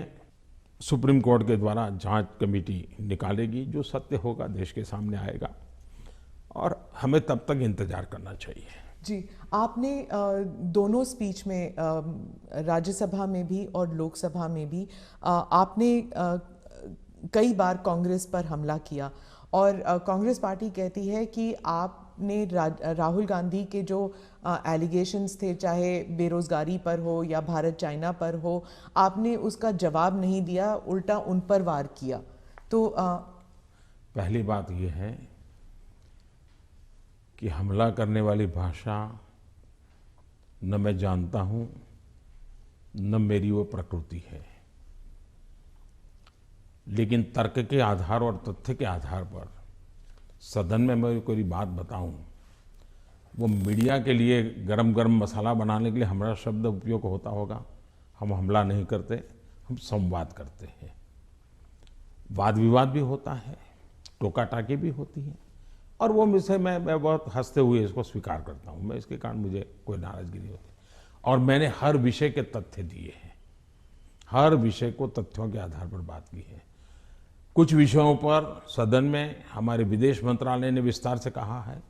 B: सुप्रीम कोर्ट के द्वारा जांच कमेटी निकालेगी, जो सत्य होगा देश के सामने आएगा, और हमें तब तक इंतजार करना चाहिए।
A: जी, आपने दोनों स्पीच में, राज्यसभा में भी और लोकसभा में भी, आपने कई बार कांग्रेस पर हमला किया, और कांग्रेस पार्टी कहती है कि आपने राहुल गांधी के जो एलिगेशंस थे, चाहे बेरोजगारी पर हो या भारत चाइना पर हो, आपने उसका जवाब नहीं दिया, उल्टा उन पर वार किया। तो
B: पहली बात यह है कि हमला करने वाली भाषा न मैं जानता हूं, न मेरी वो प्रकृति है। लेकिन तर्क के आधार और तथ्य के आधार पर सदन में मैं कोई बात बताऊं, वो मीडिया के लिए गरम गरम मसाला बनाने के लिए हमारा शब्द उपयोग होता होगा। हम हमला नहीं करते, हम संवाद करते हैं। वाद विवाद भी होता है, टोका टाकी भी होती है, और वो मुझसे मैं बहुत हंसते हुए इसको स्वीकार करता हूँ। मैं इसके कारण मुझे कोई नाराजगी नहीं होती। और मैंने हर विषय के तथ्य दिए हैं, हर विषय को तथ्यों के आधार पर बात की है। कुछ विषयों पर सदन में हमारे विदेश मंत्रालय ने विस्तार से कहा है,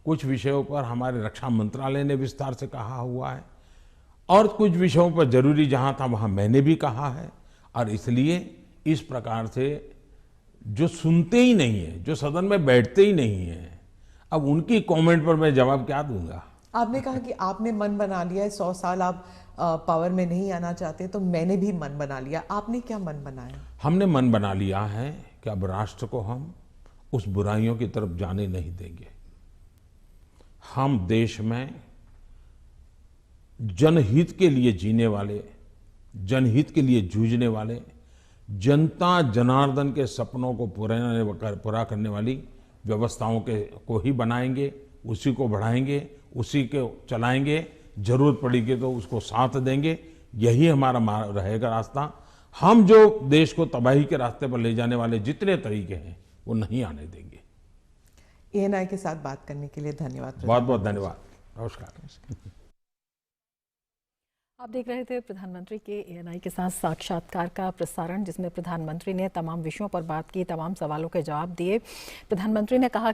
B: कुछ विषयों पर हमारे रक्षा मंत्रालय ने विस्तार से कहा हुआ है, और कुछ विषयों पर जरूरी जहां था वहां मैंने भी कहा है। और इसलिए इस प्रकार से जो सुनते ही नहीं है, जो सदन में बैठते ही नहीं है, अब उनकी कमेंट पर मैं जवाब क्या दूंगा।
A: आपने कहा कि आपने मन बना लिया है, 100 साल आप पावर में नहीं आना चाहते, तो मैंने भी मन बना लिया। आपने क्या मन बनाया?
B: हमने मन बना लिया है कि अब राष्ट्र को हम उस बुराइयों की तरफ जाने नहीं देंगे। हम देश में जनहित के लिए जीने वाले, जनहित के लिए जूझने वाले, जनता जनार्दन के सपनों को पूरा करने वाली व्यवस्थाओं को ही बनाएंगे, उसी को बढ़ाएंगे, उसी को चलाएंगे, जरूरत पड़ेगी तो उसको साथ देंगे। यही हमारा रहेगा रास्ता। हम जो देश को तबाही के रास्ते पर ले जाने वाले जितने तरीके हैं वो नहीं आने देंगे।
A: ANI के साथ बात करने के लिए धन्यवाद।
B: बहुत बहुत धन्यवाद। नमस्कार।
C: आप देख रहे थे प्रधानमंत्री के ANI के साथ साक्षात्कार का प्रसारण, जिसमें प्रधानमंत्री ने तमाम विषयों पर बात की, तमाम सवालों के जवाब दिए। प्रधानमंत्री ने कहा